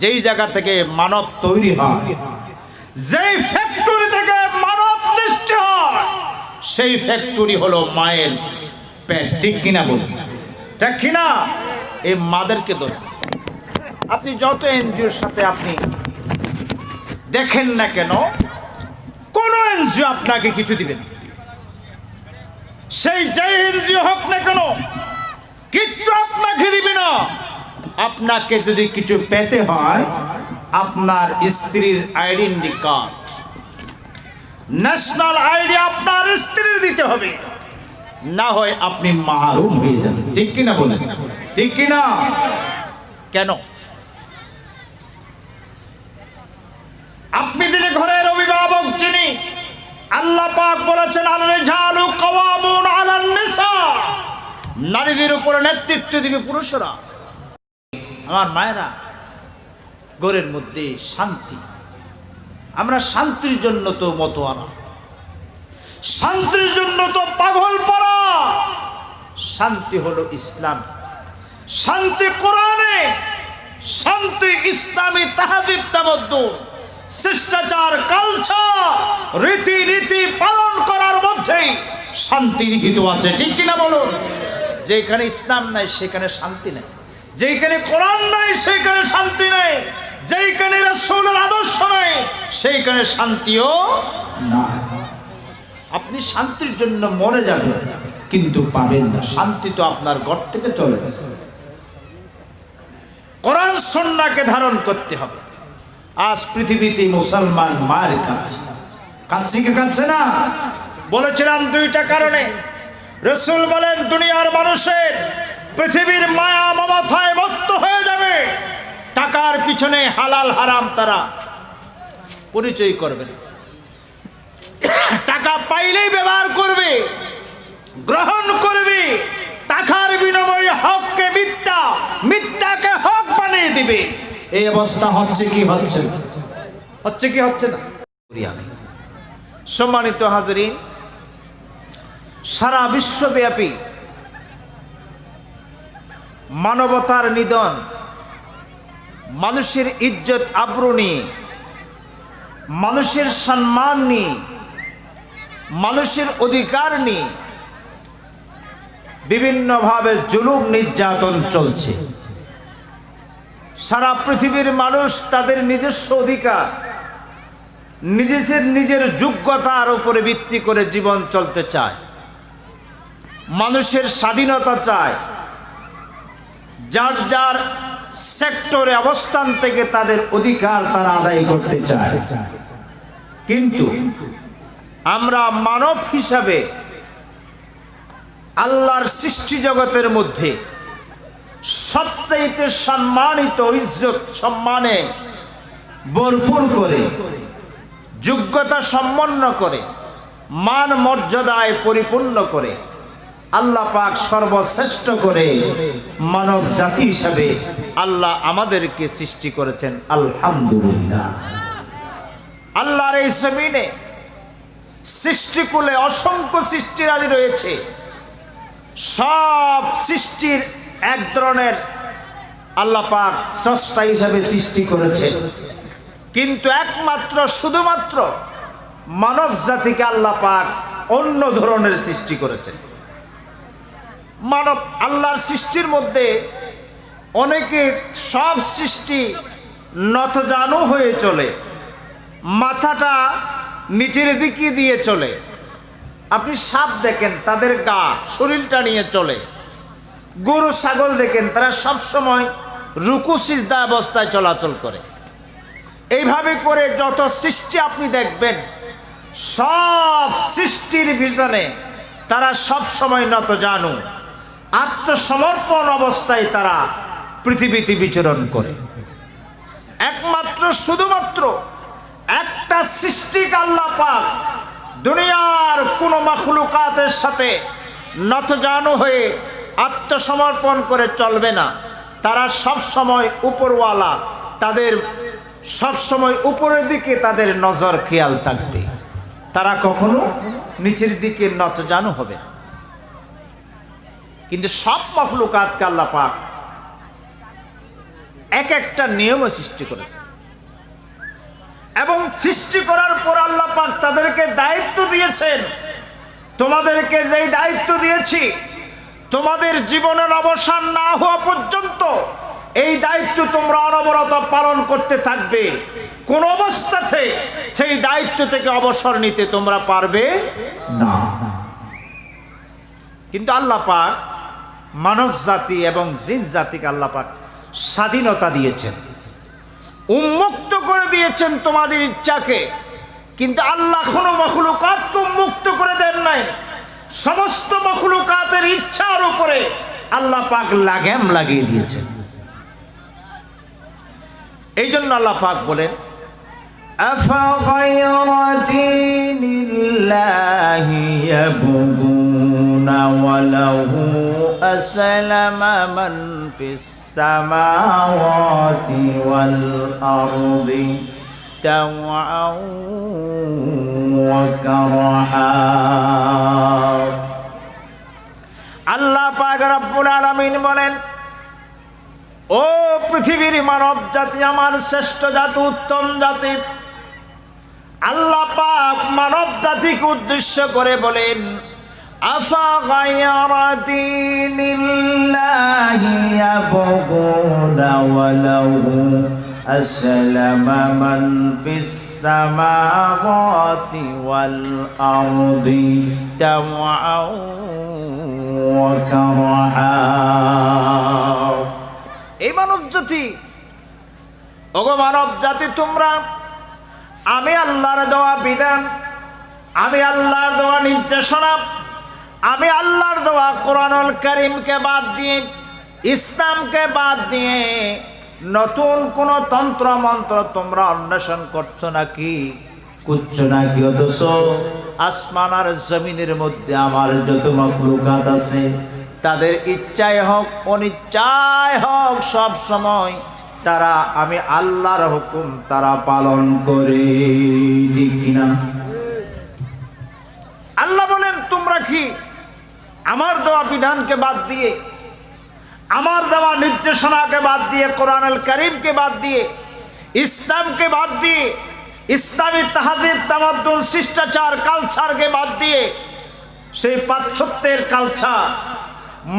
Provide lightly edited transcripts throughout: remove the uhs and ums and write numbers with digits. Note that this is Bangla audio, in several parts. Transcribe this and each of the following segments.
যেই জায়গা থেকে মানব তৈরি হয়, যেই ফ্যাক্টরি থেকে মানব সৃষ্টি হয়, সেই ফ্যাক্টরি হলো মায়ের পেট। ঠিক কিনা বলুন? ঠিক কিনা? এই মাদেরকে ধরছে। আপনি যত এনজিওর সাথে আপনি দেখেন না কেন, কোন এনজিও আপনাকে কিছু দিবে না। সেই যে এনজিও হোক না কেন, কিচ্ছু আপনাকে দিবে না। আপনাকে যদি কিছু পেতে হয়, আপনার স্ত্রীর আইডেন্টি কার্ড, ন্যাশনাল আইডি আপনার স্ত্রীর দিতে হবে, না হয় আপনি মাহরুম হয়ে যাবেন। ঠিক কিনা বলেন? ঠিক কিনা? কেন? আপনি দিলে ঘরের অভিভাবক যিনি, আল্লাহ পাক বলেছেন আল-রিজালু কাওয়ামুন আলান নিসা, নারীদের উপরে নেতৃত্ব দিবে পুরুষরা। আমার মায়েরা, ঘরের মধ্যে শান্তি। আমরা শান্তির জন্য তো মতোয়ারা, শান্তির জন্য তো পাগল পড়া। শান্তি হলো ইসলাম, শান্তি কোরআনে, শান্তি ইসলামী তাহজিব তামাদ্দুন, শিষ্টাচার, কালচার, রীতিনীতি পালন করার মধ্যেই শান্তি নিহিত আছে। ঠিক কিনা বলুন? যেখানে ইসলাম নাই সেখানে শান্তি নাই, যেখানে কোরআন নাই সেখানে শান্তি নাই, যেখানে রাসূলের আদর্শ নাই সেইখানে শান্তিও নাই। আপনি শান্তির জন্য মরে যাবেন কিন্তু পাবেন না। শান্তি তো আপনার ঘর থেকে চলে গেছে। কোরআন সুন্নাহকে ধারণ করতে হবে। আজ পৃথিবীতে মুসলমান মায়ের কাছে কাছে কি কাছে না? বলেছিলাম দুইটা কারণে। রাসূল বলেন দুনিয়ার মানুষের পৃথিবীর মায়া মমতায় মত্ত হয়ে যাবে, টাকার পিছনে হালাল হারাম তারা পরিচয় করবে না। টাকা পাইলেই ব্যবহার করবে, গ্রহণ করবে, টাকার বিনিময়ে হককে মিথ্যা, মিথ্যাকে হক বানিয়ে দিবে। এই অবস্থা হচ্ছে কি হচ্ছে না? হচ্ছে কি হচ্ছে না? সম্মানিত হাজরিন, সারা বিশ্বব্যাপী মানবতার নিধন, মানুষের ইজ্জত আবরু নিয়ে, মানুষের সম্মান নিয়ে, মানুষের অধিকার নিয়ে বিভিন্নভাবে জুলুম নির্যাতন চলছে। সারা পৃথিবীর মানুষ তাদের নিজস্ব অধিকার, নিজের যোগ্যতার উপরে ভিত্তি করে জীবন চলতে চায়। মানুষের স্বাধীনতা চায়, যার যার সেক্টরে অবস্থান থেকে তাদের অধিকার তারা আদায় করতে চায়। কিন্তু আমরা মানব হিসাবে আল্লাহর সৃষ্টি জগতের মধ্যে সবচাইতে সম্মানিত, ইজ্জত সম্মানে ভরপুর করে, যোগ্যতা সম্পন্ন করে, মান মর্যাদায় পরিপূর্ণ করে আল্লাহ পাক সর্বশ্রেষ্ঠ করে মানব জাতি হিসাবে আল্লাহ আমাদেরকে সৃষ্টি করেছেন। আলহামদুলিল্লাহ। আল্লাহর এই জমিনে সৃষ্টিকুলে অসংখ্য সৃষ্টিরাজি রয়েছে। সব সৃষ্টির এক ধরনের আল্লাহ পাক স্রষ্টা হিসাবে সৃষ্টি করেছেন, কিন্তু একমাত্র শুধুমাত্র মানব জাতিকে আল্লাহ পাক অন্য ধরনের সৃষ্টি করেছেন। মানব আল্লাহর সৃষ্টির মধ্যে অনেকে সব সৃষ্টি নতজানু হয়ে চলে, মাথাটা নিচের দিকে দিয়ে চলে। আপনি সাপ দেখেন তাদের গা শরীরটা নিয়ে চলে, গরু ছাগল দেখেন তারা সব সময় রুকু সিজদা অবস্থায় চলাচল করে। এইভাবে করে যত সৃষ্টি আপনি দেখবেন সব সৃষ্টির পিছনে তারা সব সময় নতজানু, আত্মসমর্পণ অবস্থায় তারা পৃথিবীতে বিচরণ করে। একমাত্র শুধুমাত্র একটা সৃষ্টিকে আল্লাহ পাক দুনিয়ার কোনো মাখলুকাতের সাথে নতজানু হয়ে আত্মসমর্পণ করে চলবে না। তারা সব সময় উপরওয়ালা, তাদের সব সময় উপরের দিকে তাদের নজর খেয়াল থাকবে, তারা কখনো নিচের দিকে নতজানু হবে না। কিন্তু সব মাখলুকাতকে আল্লাহ পাক এক একটা নিয়মও সৃষ্টি করেছেন এবং সৃষ্টি করার পর আল্লাহ পাক তাদেরকে দায়িত্ব দিয়েছেন, তোমাদেরকে যেই দায়িত্ব দিয়েছি তোমাদের জীবনের অবসান না হওয়া পর্যন্ত এই দায়িত্ব তোমরা অনবরত পালন করতে থাকবে। কোন অবস্থাতে সেই দায়িত্ব থেকে অবসর নিতে তোমরা পারবে না। কিন্তু আল্লাহ পাক মানব জাতি এবং জিন জাতিকে আল্লাহ পাক স্বাধীনতা দিয়েছেন, উন্মুক্ত করে দিয়েছেন তোমাদের ইচ্ছাকে। কিন্তু আল্লাহ কোনো মখলুকাতকে উন্মুক্ত করে দেন নাই, সমস্ত মখলুকাতের ইচ্ছার উপরে আল্লাহ পাক লাগাম লাগিয়ে দিয়েছেন। এই জন্য আল্লাহ পাক বলেন, আফাগায়রা দীনিল্লাহি ইয়াবগুনা ওয়া লাহু আসলামা মান ফিস সামাওয়াতি ওয়াল আরদি তাওআন ওয়া কারহা। আল্লাহ পাক রব্বুল আলামিন বলেন, ও পৃথিবীর মানব জাতি, আমার শ্রেষ্ঠ জাতি, উত্তম জাতি। আল্লাহ পাক মানব জাতিকে উদ্দেশ্য করে বলেন, আফাগায়রা দীনিল্লাহি ইয়াবগুনা ওয়া লাহু আসলামা মান ফিস সামাওয়াতি ওয়াল আরদি তাওআন ওয়া কারহা। এই মানব জাতি, ওগো মানব জাতি, তোমরা আমি আল্লাহর দেওয়া বিধান, আমি আল্লাহর দেওয়া নির্দেশনা, আমি আল্লাহর দেওয়া কোরআনুল কারীমকে বাদ দিয়ে, ইসলামকে বাদ দিয়ে নতুন কোন তন্ত্র মন্ত্র তোমরা অন্বেষণ করছো নাকি, করছো নাকি? অথচ আসমান আর জমিনের মধ্যে আমার যত মাখলুকাত আছে তাদের ইচ্ছায় হোক অনিচ্ছায় হোক সব সময় তারা আমি আল্লাহর হুকুম তারা পালন করে, ঠিক কিনা? আল্লাহ বলেন, তোমরা কি আমার দেওয়া বিধানকে বাদ দিয়ে, আমার দেওয়া নির্দেশনাকে বাদ দিয়ে, কোরআনুল কারীমকে বাদ দিয়ে, ইসলামকে বাদ দিয়ে, ইসলামী তাহজিব তামাদ্দুন শিষ্টাচার কালচারকে বাদ দিয়ে, সেই পাশ্চাত্যের কালচার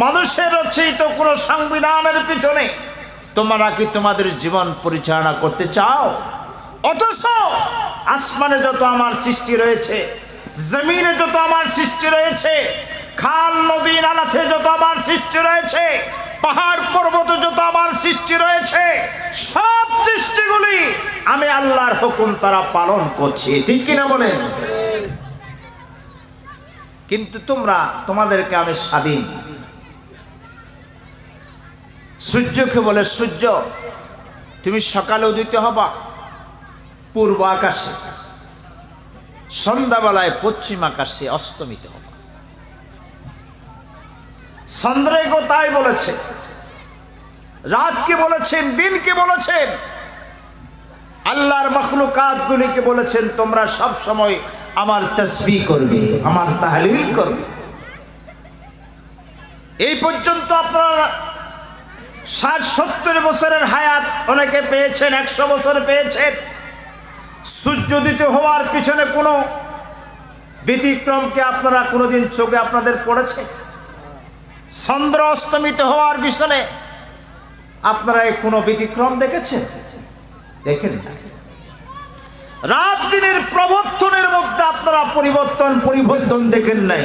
মানুষের রচিত কোন সংবিধানের পিছনে তোমরা কি তোমাদের জীবন পরিচালনা করতে চাও? অথচ আসমানে যত আমার সৃষ্টি রয়েছে, জমিনে যত আমার সৃষ্টি রয়েছে, খাল নদী নালাতে যত আমার সৃষ্টি রয়েছে, পাহাড় পর্বতে যত আমার সৃষ্টি রয়েছে, সব সৃষ্টিগুলি আমি আল্লাহর হুকুম তারা পালন করছি, ঠিক কিনা বলেন? কিন্তু তোমরা, তোমাদেরকে আমি স্বাধীন। সূর্যকে বলে, সূর্য তুমি সকালে উদিত হবা পূর্ব আকাশে, সন্ধ্যাবেলায় পশ্চিম আকাশে অস্তমিত হবা। চন্দ্রকে তাই বলেছে, রাতকে বলেছেন, দিনকে বলেছেন, আল্লাহর মাখলুকাত গুলিকে বলেছেন তোমরা সব সময় আমার তাসবিহ করবে, আমার তাহলিল করবে। এই পর্যন্ত আপনারা 60-70 বছরের হায়াত অনেকে পেয়েছেন, 100 বছর পেয়েছেন। সূর্য উদিত হওয়ার পিছনে কোনো ব্যতিক্রমকে আপনারা কোনোদিন চোখে আপনাদের পড়েছে? চন্দ্র অস্তমিত হওয়ার পিছনে আপনারা কোনো ব্যতিক্রম দেখেছেন? দেখেন না। রাত দিনের প্রবর্তনের মধ্যে আপনারা পরিবর্তন দেখেন নাই।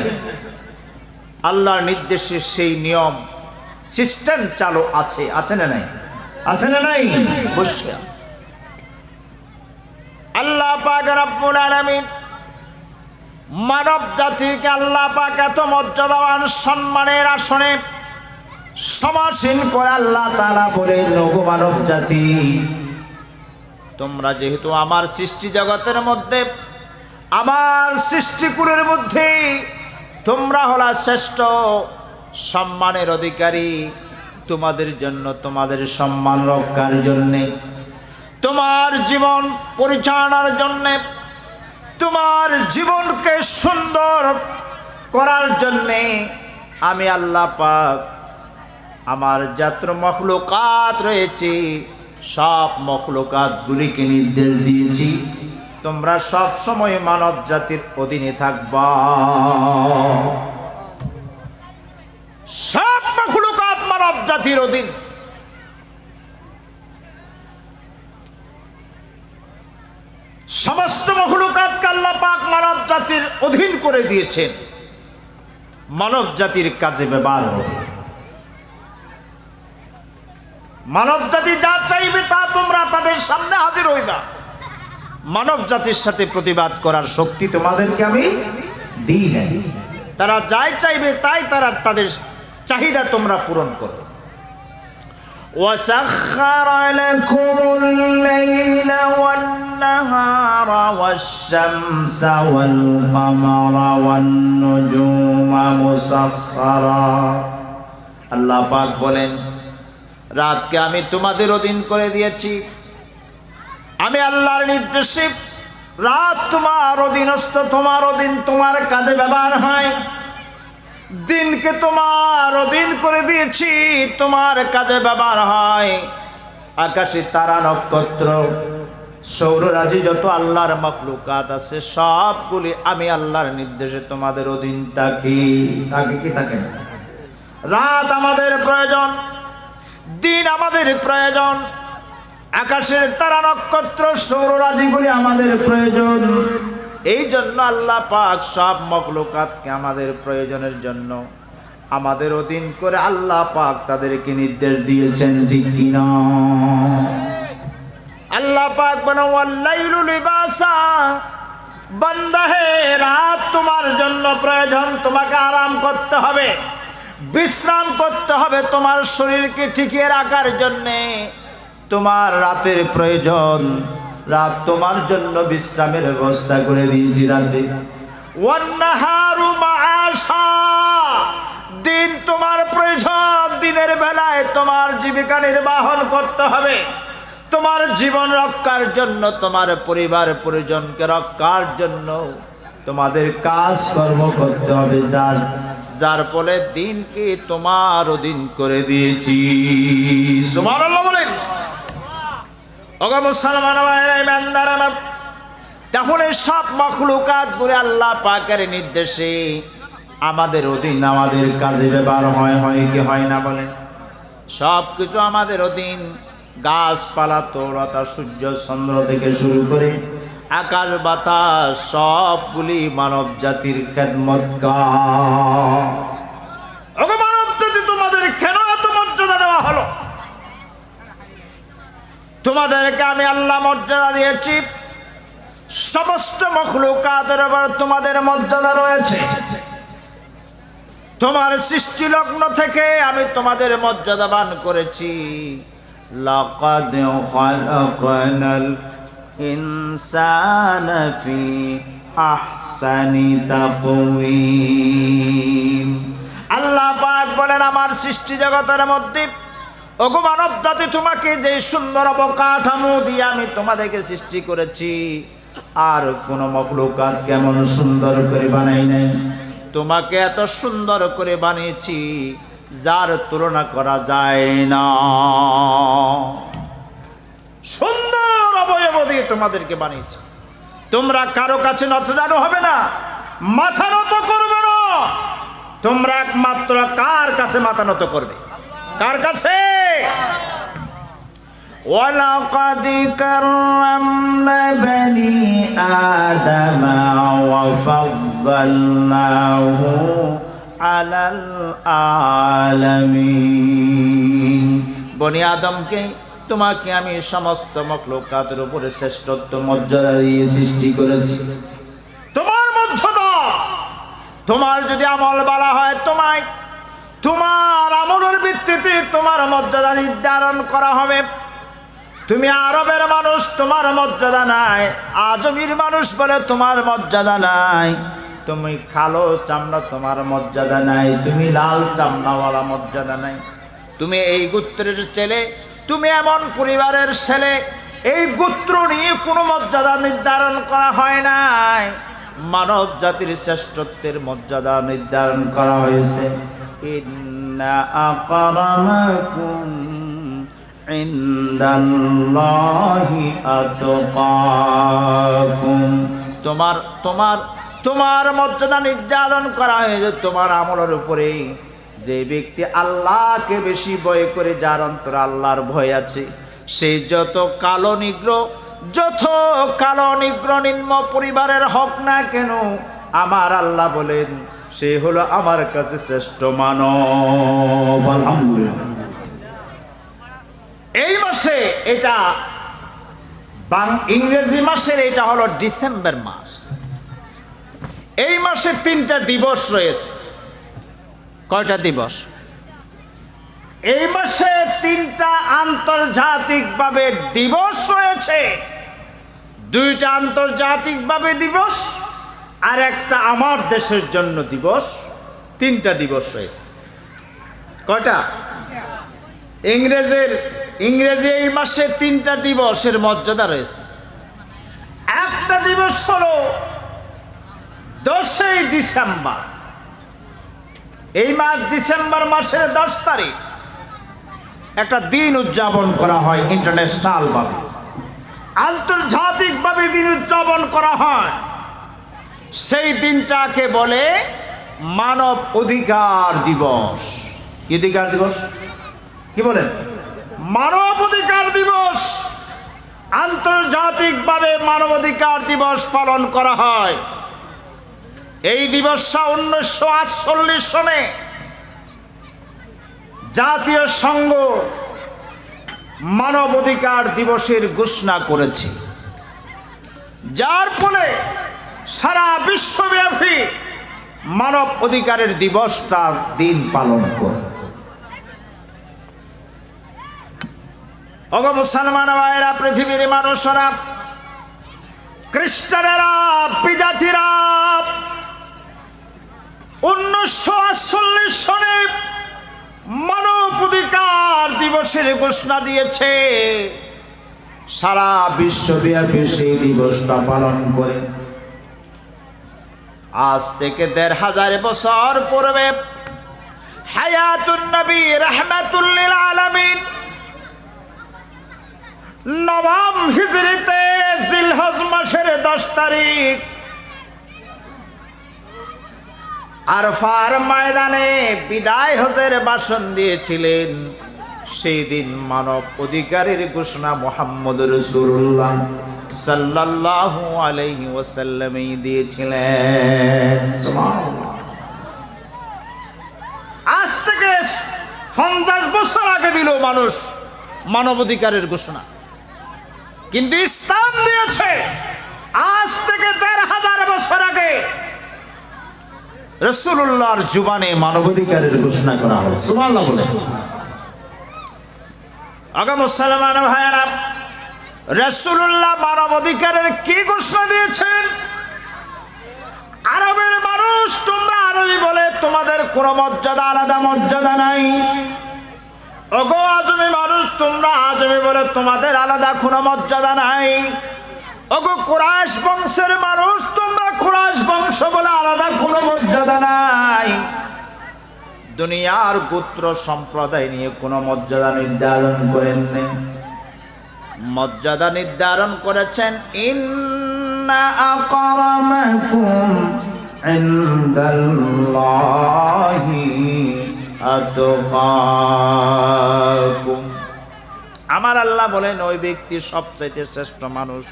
আল্লাহর নির্দেশে সেই নিয়ম সিস্টেম চালু আছে, আছে না নাই? আছে না নাই? অবশ্যই আছে। আল্লাহ পাক রব্বুল আলামিন মানব জাতিকে আল্লাহ পাক এত মর্যাদাবান সম্মানের আসনে সমাসীন করে আল্লাহ তাআলা বলেন, ওগো মানব জাতি, তোমরা যেহেতু আমার সৃষ্টি জগতের মধ্যে, আমার সৃষ্টিকুলের মধ্যে তোমরা হলা শ্রেষ্ঠ সম্মানের অধিকারী, তোমাদের জন্য, তোমাদের সম্মান রক্ষার জন্যে, তোমার জীবন পরিচালনার জন্যে, তোমার জীবনকে সুন্দর করার জন্যে আমি আল্লাহ পাক আমার যত মাখলুকাত রয়েছে সব মখলুকাতগুলিকে নির্দেশ দিয়েছি তোমরা সব সময় মানব জাতির অধীনে থাকবা। সব মখলুকাত মানব জাতির অধীন। সমস্ত মখলুকাতকে আল্লাহ পাক মানব জাতির অধীন করে দিয়েছেন, মানব জাতির কাজে ব্যবহার হবে। মানব জাতি যা চাইবে তা তোমরা তাদের সামনে হাজির হইবা। মানব জাতির সাথে প্রতিবাদ করার শক্তি তোমাদেরকে আমি দিই নাই। তারা যাই চাইবে তাই তারা তাদের চাহিদা তোমরা পূরণ করবে। وسخر لكم الليل والنهار والشمس والقمر والنجوم مسخرا। আল্লাহ পাক বলেন, রাতকে আমি তোমাদের অধীন করে দিয়েছি। আমি আল্লাহর নির্দেশে রাত তোমার অধীনস্থ, তোমার অধীন, তোমার কাজে ব্যবহার হয়। দিনকে তোমার অধীন করে দিয়েছি, তোমার কাজে ব্যবহার হয়। আকাশে তারা, নক্ষত্র, সৌররাজি, যত আল্লাহর মাখলুকাত আছে সবগুলি আমি আল্লাহর নির্দেশে তোমাদের অধীন থাকি। থাকে কি থাকে না? রাত আমাদের প্রয়োজন, দিন আমাদের প্রয়োজন, আকাশের তারা, নক্ষত্র, সৌররাজিগুলি আমাদের প্রয়োজন। এই জন্য আল্লাহ পাক সব মখলুকাতকে আমাদের প্রয়োজনের জন্য আমাদের অধীন করে আল্লাহ পাক তাদেরকে নির্দেশ দিয়েছেন, ঠিক কিনা? আল্লাহ পাক বলেন, ওয়াল্লাইলু লিবাসা, বান্দা হে, রাত তোমার জন্য প্রয়োজন। তোমাকে আরাম করতে হবে, বিশ্রাম করতে হবে, তোমার শরীরকে টিকিয়ে রাখার জন্যে তোমার রাতের প্রয়োজন। রাত তোমার জন্য বিশ্রামের ব্যবস্থা করে দিয়েছি রাতে। ওয়ান্নাহারু মাআশা, দিন তোমার প্রয়োজন। দিনের বেলায় তোমার জীবিকা নির্বাহন করতে হবে, তোমার জীবন রক্ষার জন্য, তোমার পরিবার পরিজনকে রক্ষার জন্য তোমাদের কাজ কর্ম করতে হবে। যার ফলে দিনকে তোমার অধীন করে দিয়েছি। সুবহানাল্লাহ বলেন। ওগো মুসলমান ইমানদাররা, তাহলে সব মাখলুকাত গুলো আল্লাহ পাকের নির্দেশে আমাদের অধীন, আমাদের কাজে ব্যবহার হয়। হয় কি হয় না বলেন? সব কিছু আমাদের অধীন। গাছপালা, তরুলতা, সূর্য চন্দ্র থেকে শুরু করে আকাশ বাতাস সবগুলি মানব জাতির খেদমতগার। ওগো মানব জাতি, তোমাদের কেন এত মর্যাদা দেওয়া হলো? তোমাদেরকে আমি আল্লাহ মর্যাদা দিয়েছি, সমস্ত মখলুকাতের উপর তোমাদের মর্যাদা রয়েছে। তোমার সৃষ্টি লগ্ন থেকে আমি তোমাদের মর্যাদাবান করেছি। লাকাদ খালাকনাল ইনসানা ফি আহসানি তাকওয়িম। আল্লাহ পাক বলেন, আমার সৃষ্টি জগতের মধ্যে ওগো মানব জাতি, তোমাকে যে সুন্দর অবকাঠামো দিয়ে আমি তোমাদেরকে সৃষ্টি করেছি, আর কোন মখলুকাত কেমন সুন্দর করে বানাই নাই। তোমাকে এত সুন্দর করে বানিয়েছি যার তুলনা করা যায় না। সুন্দর অবয়ব দিয়ে তোমাদেরকে বানিয়েছি। তোমরা কারো কাছে নতজানু হবে না, মাথা নত করবে না। তোমরা একমাত্র কার কাছে মাথা নত করবে? কার কাছে? ওয়ালাকাদ কাররামনা বনি আদম ওয়া ফাদ্দালনাহু আলাল আলামিন। বনি আদমকে, তোমাকে আমি সমস্ত মখলুকাতের উপরে শ্রেষ্ঠত্ব মর্যাদা দিয়ে সৃষ্টি করেছি। তোমার মর্যাদা, তোমার যদি আমল বলা হয়, তোমার আমলের ভিত্তিতে তোমার মর্যাদা নির্ধারণ করা হবে। তুমি আরবের মানুষ, তোমার মর্যাদা নাই। আজমির মানুষ বলে তোমার মর্যাদা নাই। তুমি কালো চামড়া, তোমার মর্যাদা নাই। তুমি লাল চামড়াওয়ালা, মর্যাদা নাই। তুমি এই গোত্রের ছেলে, তুমি এমন পরিবারের ছেলে, এই গোত্র নিয়ে কোনো মর্যাদা নির্ধারণ করা হয় নাই। মানব জাতির শ্রেষ্ঠত্বের মর্যাদা নির্ধারণ করা হয়েছে। ইন্না আকরামাকুম ইনদাল্লাহি আতকাকুম। তোমার তোমার তোমার মর্যাদা নির্যাতন করা হয়েছে তোমার আমলের উপরে। যে ব্যক্তি আল্লাহকে বেশি ভয় করে, যার অন্তরে আল্লাহর ভয় আছে, সে যত কালো নিগ্র নিম্ন পরিবারের হোক না কেন, আমার আল্লাহ বলেন সে হলো আমার কাছে শ্রেষ্ঠ মানব। আলহামদুলিল্লাহ। এই মাসে এটা ইংরেজি মাসের এটা হলো ডিসেম্বর মাস। এই মাসে 3টা দিবস রয়েছে। কয়টা দিবস? এই মাসে 3টা আন্তর্জাতিকভাবে দিবস রয়েছে। 2টা আন্তর্জাতিকভাবে দিবস আর একটা আমার দেশের জন্য দিবস। 3টা দিবস রয়েছে। কয়টা? ইংরেজি এই মাসে 3টা দিবসের মর্যাদা রয়েছে। একটা দিবস হলো 10ই ডিসেম্বর। এই মাস ডিসেম্বর মাসের 10 তারিখ একটা দিন উদযাপন করা হয় ইন্টারন্যাশনাল ভাবে, আন্তর্জাতিকভাবে দিন উদযাপন করা হয়। সেই দিনটাকে বলে মানব অধিকার দিবস। কি অধিকার দিবস? কি বলেন? মানব অধিকার দিবস। আন্তর্জাতিকভাবে মানব অধিকার দিবস পালন করা হয়। এই দিবসটা 1948 সনে জাতীয় সংঘ মানব অধিকার দিবসের ঘোষণা করেছে, যার ফলে সারা বিশ্বব্যাপী মানব অধিকারের দিবসটার দিন পালন করে। ওগো মুসলমান ভাইরা, পৃথিবীর মানুষরা, খ্রিস্টানেরা, বিজাতিরা 1948 সনে মানব অধিকার দিবসের ঘোষণা দিয়েছে। সারা বিশ্বব্যাপী সেই দিবসটা পালন করে। আজ থেকে 1500 বছর পূর্বে হায়াতুন নবী রাহমাতুল লিল আলামিন 9ম হিজরিতে জিলহজ মাসের 10 তারিখ আরফার ময়দানে বিদায় হজের ভাষণ দিয়েছিলেন। সেই দিন মানব অধিকারের ঘোষণা মুহাম্মদ রাসূলুল্লাহ সাল্লাল্লাহু আলাইহি ওয়াসাল্লাম দিয়েছিলেন। সুবহানাল্লাহ। আজ থেকে 50 বছর আগে দিল মানুষ মানব অধিকারের ঘোষণা, কিন্তু ইসলাম দিয়েছে আজ থেকে 1500 বছর আগে। রাসূলুল্লাহর জুবানে মানবাধিকারের ঘোষণা করা হলো। সুবহানাল্লাহ বলে। আগা মুসলমান ভাইরা, রাসূলুল্লাহ মানবাধিকারের কি ঘোষণা দিয়েছেন? আরবের মানুষ, তোমরা আরবি বলে তোমাদের কোনো মর্যাদা, আলাদা মর্যাদা নাই। ওগো আজমি মানুষ, তোমরা আজমি বলে তোমাদের আলাদা কোনো মর্যাদা নাই। ওগো কুরাইশ বংশের মানুষ, তোমরা কুরাইশ বংশ বলে আলাদা কোনো মর্যাদা নাই। দুনিয়ার গোত্র সম্প্রদায় নিয়ে কোনো মর্যাদা নির্ধারণ করেননি। মর্যাদা নির্ধারণ করেছেন ইন্না আকরামাকুম ইনদাল্লাহি আতকাকুম। আমার আল্লাহ বলেন ওই ব্যক্তি সবচাইতে শ্রেষ্ঠ মানুষ।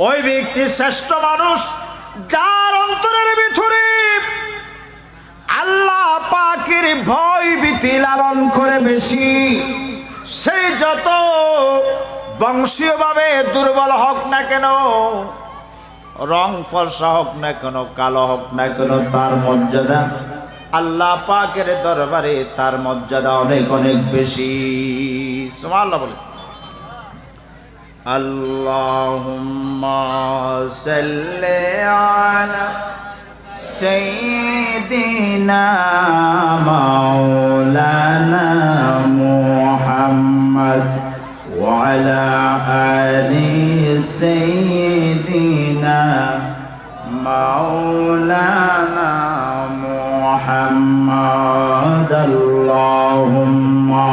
ওই ব্যক্তি শ্রেষ্ঠ মানুষ যার অন্তরের ভিতরে আল্লাহ পাকের ভয় ভীতি লালন করে বেশি। সেই যত বংশীয়ভাবে দুর্বল হোক না কেন, রং ফর্সা হোক না কেন, কালো হোক না কেন, তার মর্যাদা আল্লাহ পাকের দরবারে তার মর্যাদা অনেক অনেক বেশি। সুবহানাল্লাহ বলে। আল্লাহুম্মা সাল্লি আলা সাইয়্যিদিনা মাওলানা মুহাম্মদ ওয়া আলা আলি সাইয়্যিদিনা মাওলানা মুহাম্মদ। আল্লাহুম্মা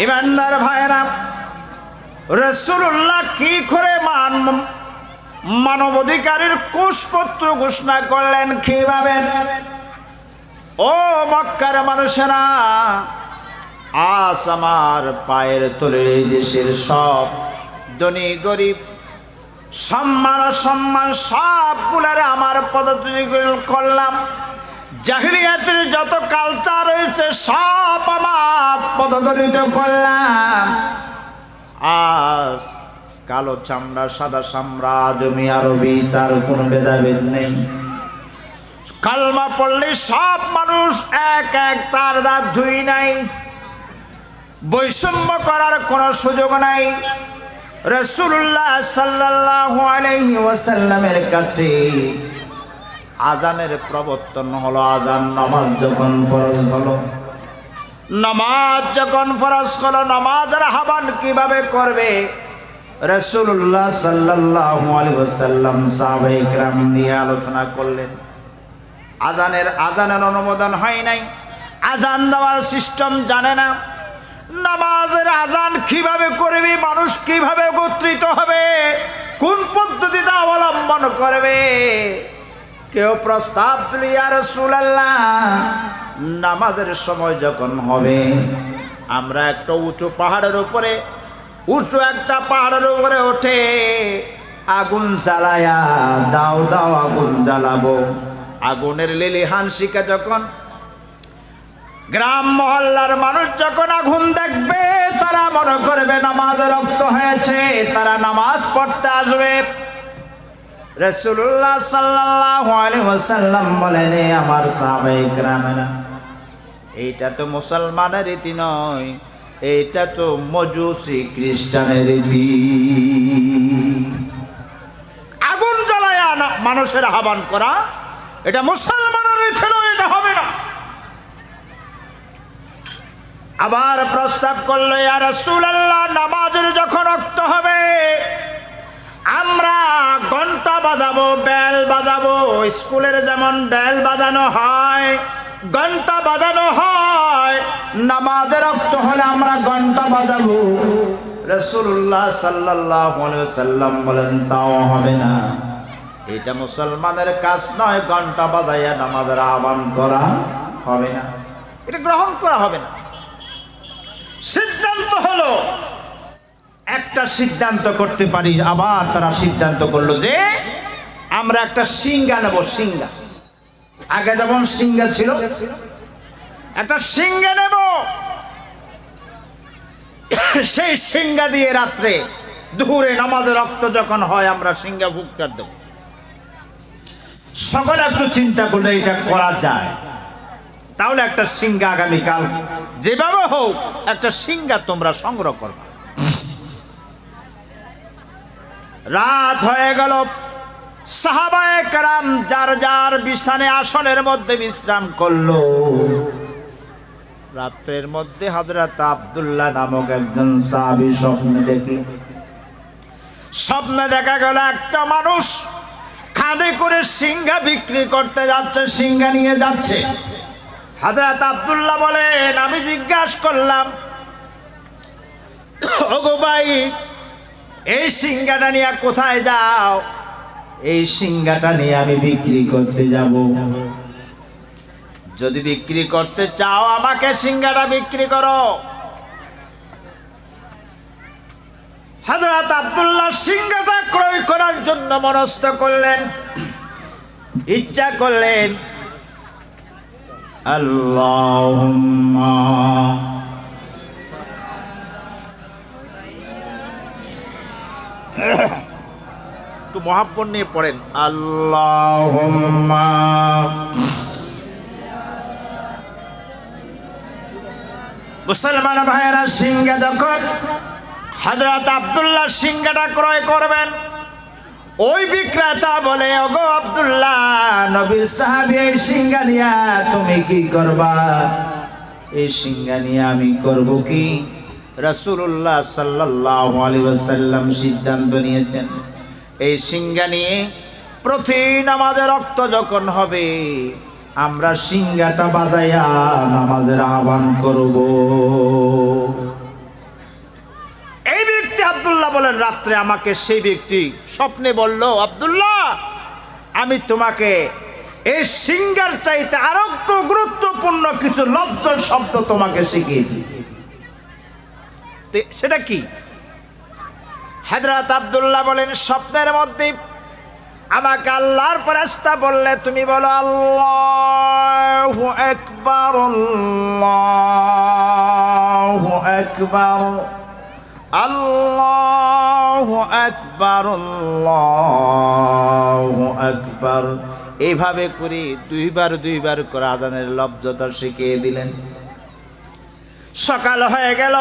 ইমানদার ভাইরা, রাসূলুল্লাহ কি করে মানবাধিকারের কোষপত্র ঘোষণা করলেন কিভাবে? ও মক্কার মানুষেরা, আজ আমার পায়ের তলে দেশের সব ধনী গরিব সম্মান সবগুলারে আমার পদতুলি করলাম। জাহিলিয়াতের যত কালচার রয়েছে সব আমার পদদলিত করলাম। আজ কালো চামড়া সাদা চামড়া জমি আরবি তার কোনো ভেদাভেদ নেই। কালমা পড়লে সব মানুষ এক এক, তার দাঁত ধুই নাই। বৈষম্য করার কোনো সুযোগ নাই। রাসূলুল্লাহ সাল্লাল্লাহু আলাইহি ওয়াসাল্লামের কাছে আজানের প্রবর্তন হলো। আজান নামাজ যখন ফরজ হলো, নামাজের আহ্বান কিভাবে করবে? রাসূলুল্লাহ সাল্লাল্লাহু আলাইহি ওয়াসাল্লাম সাহাবায়ে কেরাম নিয়ে আলোচনা করলেন। আজানের অনুমোদন হয় নাই, আজান দেওয়ার সিস্টেম জানে না। নামাজের আজান কিভাবে করবে? মানুষ কিভাবে একত্রিত হবে? কোন পদ্ধতিটা অবলম্বন করবে? কেউ প্রস্তাব দিল, ইয়া রাসূলুল্লাহ, নামাজের সময় যখন হবে আমরা একটা উঁচু পাহাড়ের উপরে, একটা পাহাড়ের উপরে ওঠে আগুন জ্বালায়া দাও আগুন জ্বালাবো। আগুনের লিলিহান শিখা যখন গ্রাম মহল্লার মানুষ যখন আগুন দেখবে, তারা মনে করবে নামাজে রক্ত হয়েছে, তারা নামাজ পড়তে আসবে। রাসূলুল্লাহ সাল্লাল্লাহু আলাইহি ওয়াসাল্লাম বলেন, আমার সাহাবায়ে কেরামেরা, এইটা তো মুসলমানের রীতি নয়, এইটা তো মজুসি খ্রিস্টানের রীতি। আগুন জ্বালায়া মানুষের আহ্বান করা এটা মুসলমানের রীতি নয়, এটা হবে না। আবার প্রস্তাব করলো, ইয়া রাসূলুল্লাহ, নামাজের যখন রক্ত হবে আমরা ঘন্টা বাজাবো, বেল বাজাবো। স্কুলের যেমন বেল বাজানো হয়, ঘন্টা বাজানো হয়, নামাজের রক্ত হলে আমরা ঘন্টা বাজাবো। রাসূলুল্লাহ সাল্লাল্লাহু আলাইহি ওয়াসাল্লাম বলেন, তাও হবে না, এটা মুসলমানের কাজ নয়, ঘন্টা বাজাইয়া নামাজের আহ্বান করা হবে না, এটা গ্রহণ করা হবে না। সিদ্ধান্ত হলো, একটা সিদ্ধান্ত করতে পারি। আবার তারা সিদ্ধান্ত করলো যে আমরা একটা সিংহা নেব। সিংহা, আগে যেমন সিংহা ছিল, একটা সিংহা নেব। সেই সিংহা দিয়ে রাত্রে দুপুরে নামাজের রক্ত যখন হয় আমরা সিংহা ভুক্তার দেব। সকলে একটু চিন্তা করলে এটা করা যায়, তাহলে একটা সিংহা আগামীকাল যেভাবে হোক একটা সিংহা তোমরা সংগ্রহ করবা। রাত হয়ে গেল, সাহাবায়ে কেরাম যার যার বিছানে আসনের মধ্যে বিশ্রাম করলো। রাতের মধ্যে হযরত আব্দুল্লাহ নামক একজন সাহাবী স্বপ্নে দেখল। স্বপ্নে দেখা গেল একটা মানুষ খাদে করে সিংহা বিক্রি করতে যাচ্ছে, সিংহা নিয়ে যাচ্ছে। হযরত আব্দুল্লাহ বলেন, আমি জিজ্ঞাসা করলাম, ওগো ভাই, এই সিংহাটা নিয়ে কোথায় যাও? এই সিংহাটা নিয়ে আমি বিক্রি করতে যাব। যদি বিক্রি করতে চাও আমাকে সিংহাটা বিক্রি করো। হযরত আব্দুল্লাহ সিংহাটা ক্রয় করার জন্য মনস্থ করলেন, ইচ্ছা করলেন। আল্লাহুম্মা একটু মহাব্বত নিয়ে পড়েন, আল্লাহুম্মা। মুসলমান ভাইয়েরা, সিংহা যখন হযরত আব্দুল্লাহ সিংহাটা ক্রয় করবেন, ওই বিক্রেতা বলে, ওগো আব্দুল্লাহ, নবীর সাহাবী, এই সিংহা নিয়া তুমি কি করবা? এই সিংহা নিয়ে আমি করব কি? রাসূলুল্লাহ সাল্লাল্লাহু আলাইহি ওয়াসাল্লাম সিদ্ধান্ত নিয়েছেন, এই সিংহা নিয়ে প্রতি নামাজে রক্ত যখন হবে আমরা সিংহাটা বাজাইয়া নামাজের আহ্বান করব। রাত্রে আমাকে সেই ব্যক্তি স্বপ্নে বলল, আব্দুল্লাহ, আমি তোমাকে এই সিঙ্গার চাইতে আরো একটু গুরুত্বপূর্ণ কিছু লব্ধ শব্দ তোমাকে শিখিয়ে দিই। সেটা কি? হযরত আব্দুল্লাহ বলেন, স্বপ্নের মধ্যে আমাকে আল্লাহর ফেরেশতা বললে, তুমি বলো আল্লাহু আকবার, আল্লাহু আকবার, আল্লাহু আকবার, আল্লাহু আকবার। এইভাবে করে দুইবার করে আযানের লব্ধতা শিখিয়ে দিলেন। সকাল হয়ে গেল।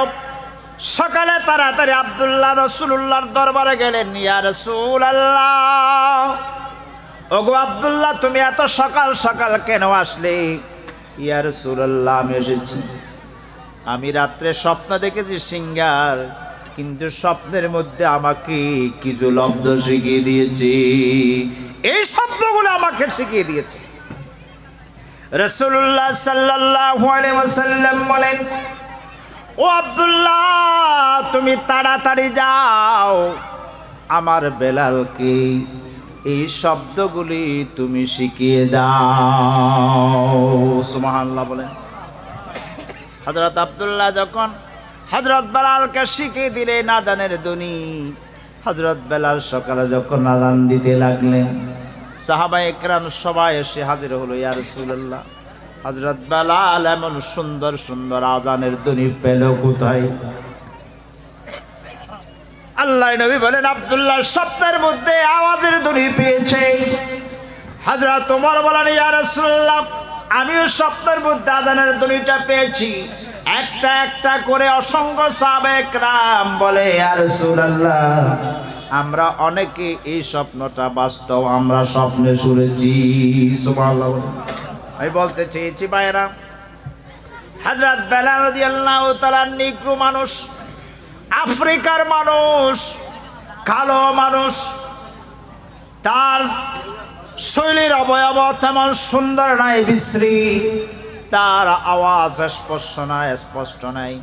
সকালে তাড়াতাড়ি আব্দুল্লাহ রাসূলুল্লাহর দরবারে গেলেন। ইয়া রাসূলুল্লাহ, ওগো আব্দুল্লাহ, তুমি এত সকাল সকাল কেন আসলে? ইয়া রাসূলুল্লাহ, আমি এসেছি, আমি রাত্রে স্বপ্ন দেখেছি সিঙ্গার, কিন্তু স্বপ্নের মধ্যে আমাকে কিছু লব্ধ শিখিয়ে দিয়েছে। এই শব্দগুলো আমাকে শিখিয়ে দিয়েছে। রাসূলুল্লাহ সাল্লাল্লাহু আলাইহি ওয়াসাল্লাম বলেন, ও আব্দুল্লাহ, তুমি তাড়াতাড়ি যাও, আমার বেলালকে এই শব্দগুলি তুমি শিখিয়ে দাও। সুবহানাল্লাহ বলেন। হযরত আব্দুল্লাহ যখন হযরত বেলালকে শিখিয়ে দিলেন আযানের ধ্বনি, হযরত বেলাল সকালে যখন আযান দিতে লাগলেন, সাহাবায়ে কেরাম সবাই এসে হাজির হলো। ইয়া রাসূলুল্লাহ, হযরত বেলাল এমন সুন্দর সুন্দর আযানের ধ্বনি পেল কোথায়? আল্লাহর নবী বলেন, আব্দুল্লাহ স্বপ্নের মধ্যে আওয়াজের ধ্বনি পেয়েছে। হযরত ওমর বলেন, ইয়া রাসূলুল্লাহ, আমিও স্বপ্নের মধ্যে আযানের ধ্বনিটা পেয়েছি। একটা একটা করে অসংখ্য সাহাবায়ে কেরাম বলে, ইয়া রাসূলুল্লাহ, আমরা অনেকে এই স্বপ্নটা বাস্তব আমরা স্বপ্নে শুনেছি। সুবহানাল্লাহ। আমি বলতে চেয়েছি ভাইরা, হযরত বেলাল রাদিয়াল্লাহু তাআলা নিগ্রো মানুষ, আফ্রিকার মানুষ, কালো মানুষ, তার শৈলীর অবয়ব তেমন সুন্দর নাই, বিশ্রী, তার আওয়াজ স্পষ্ট নাই।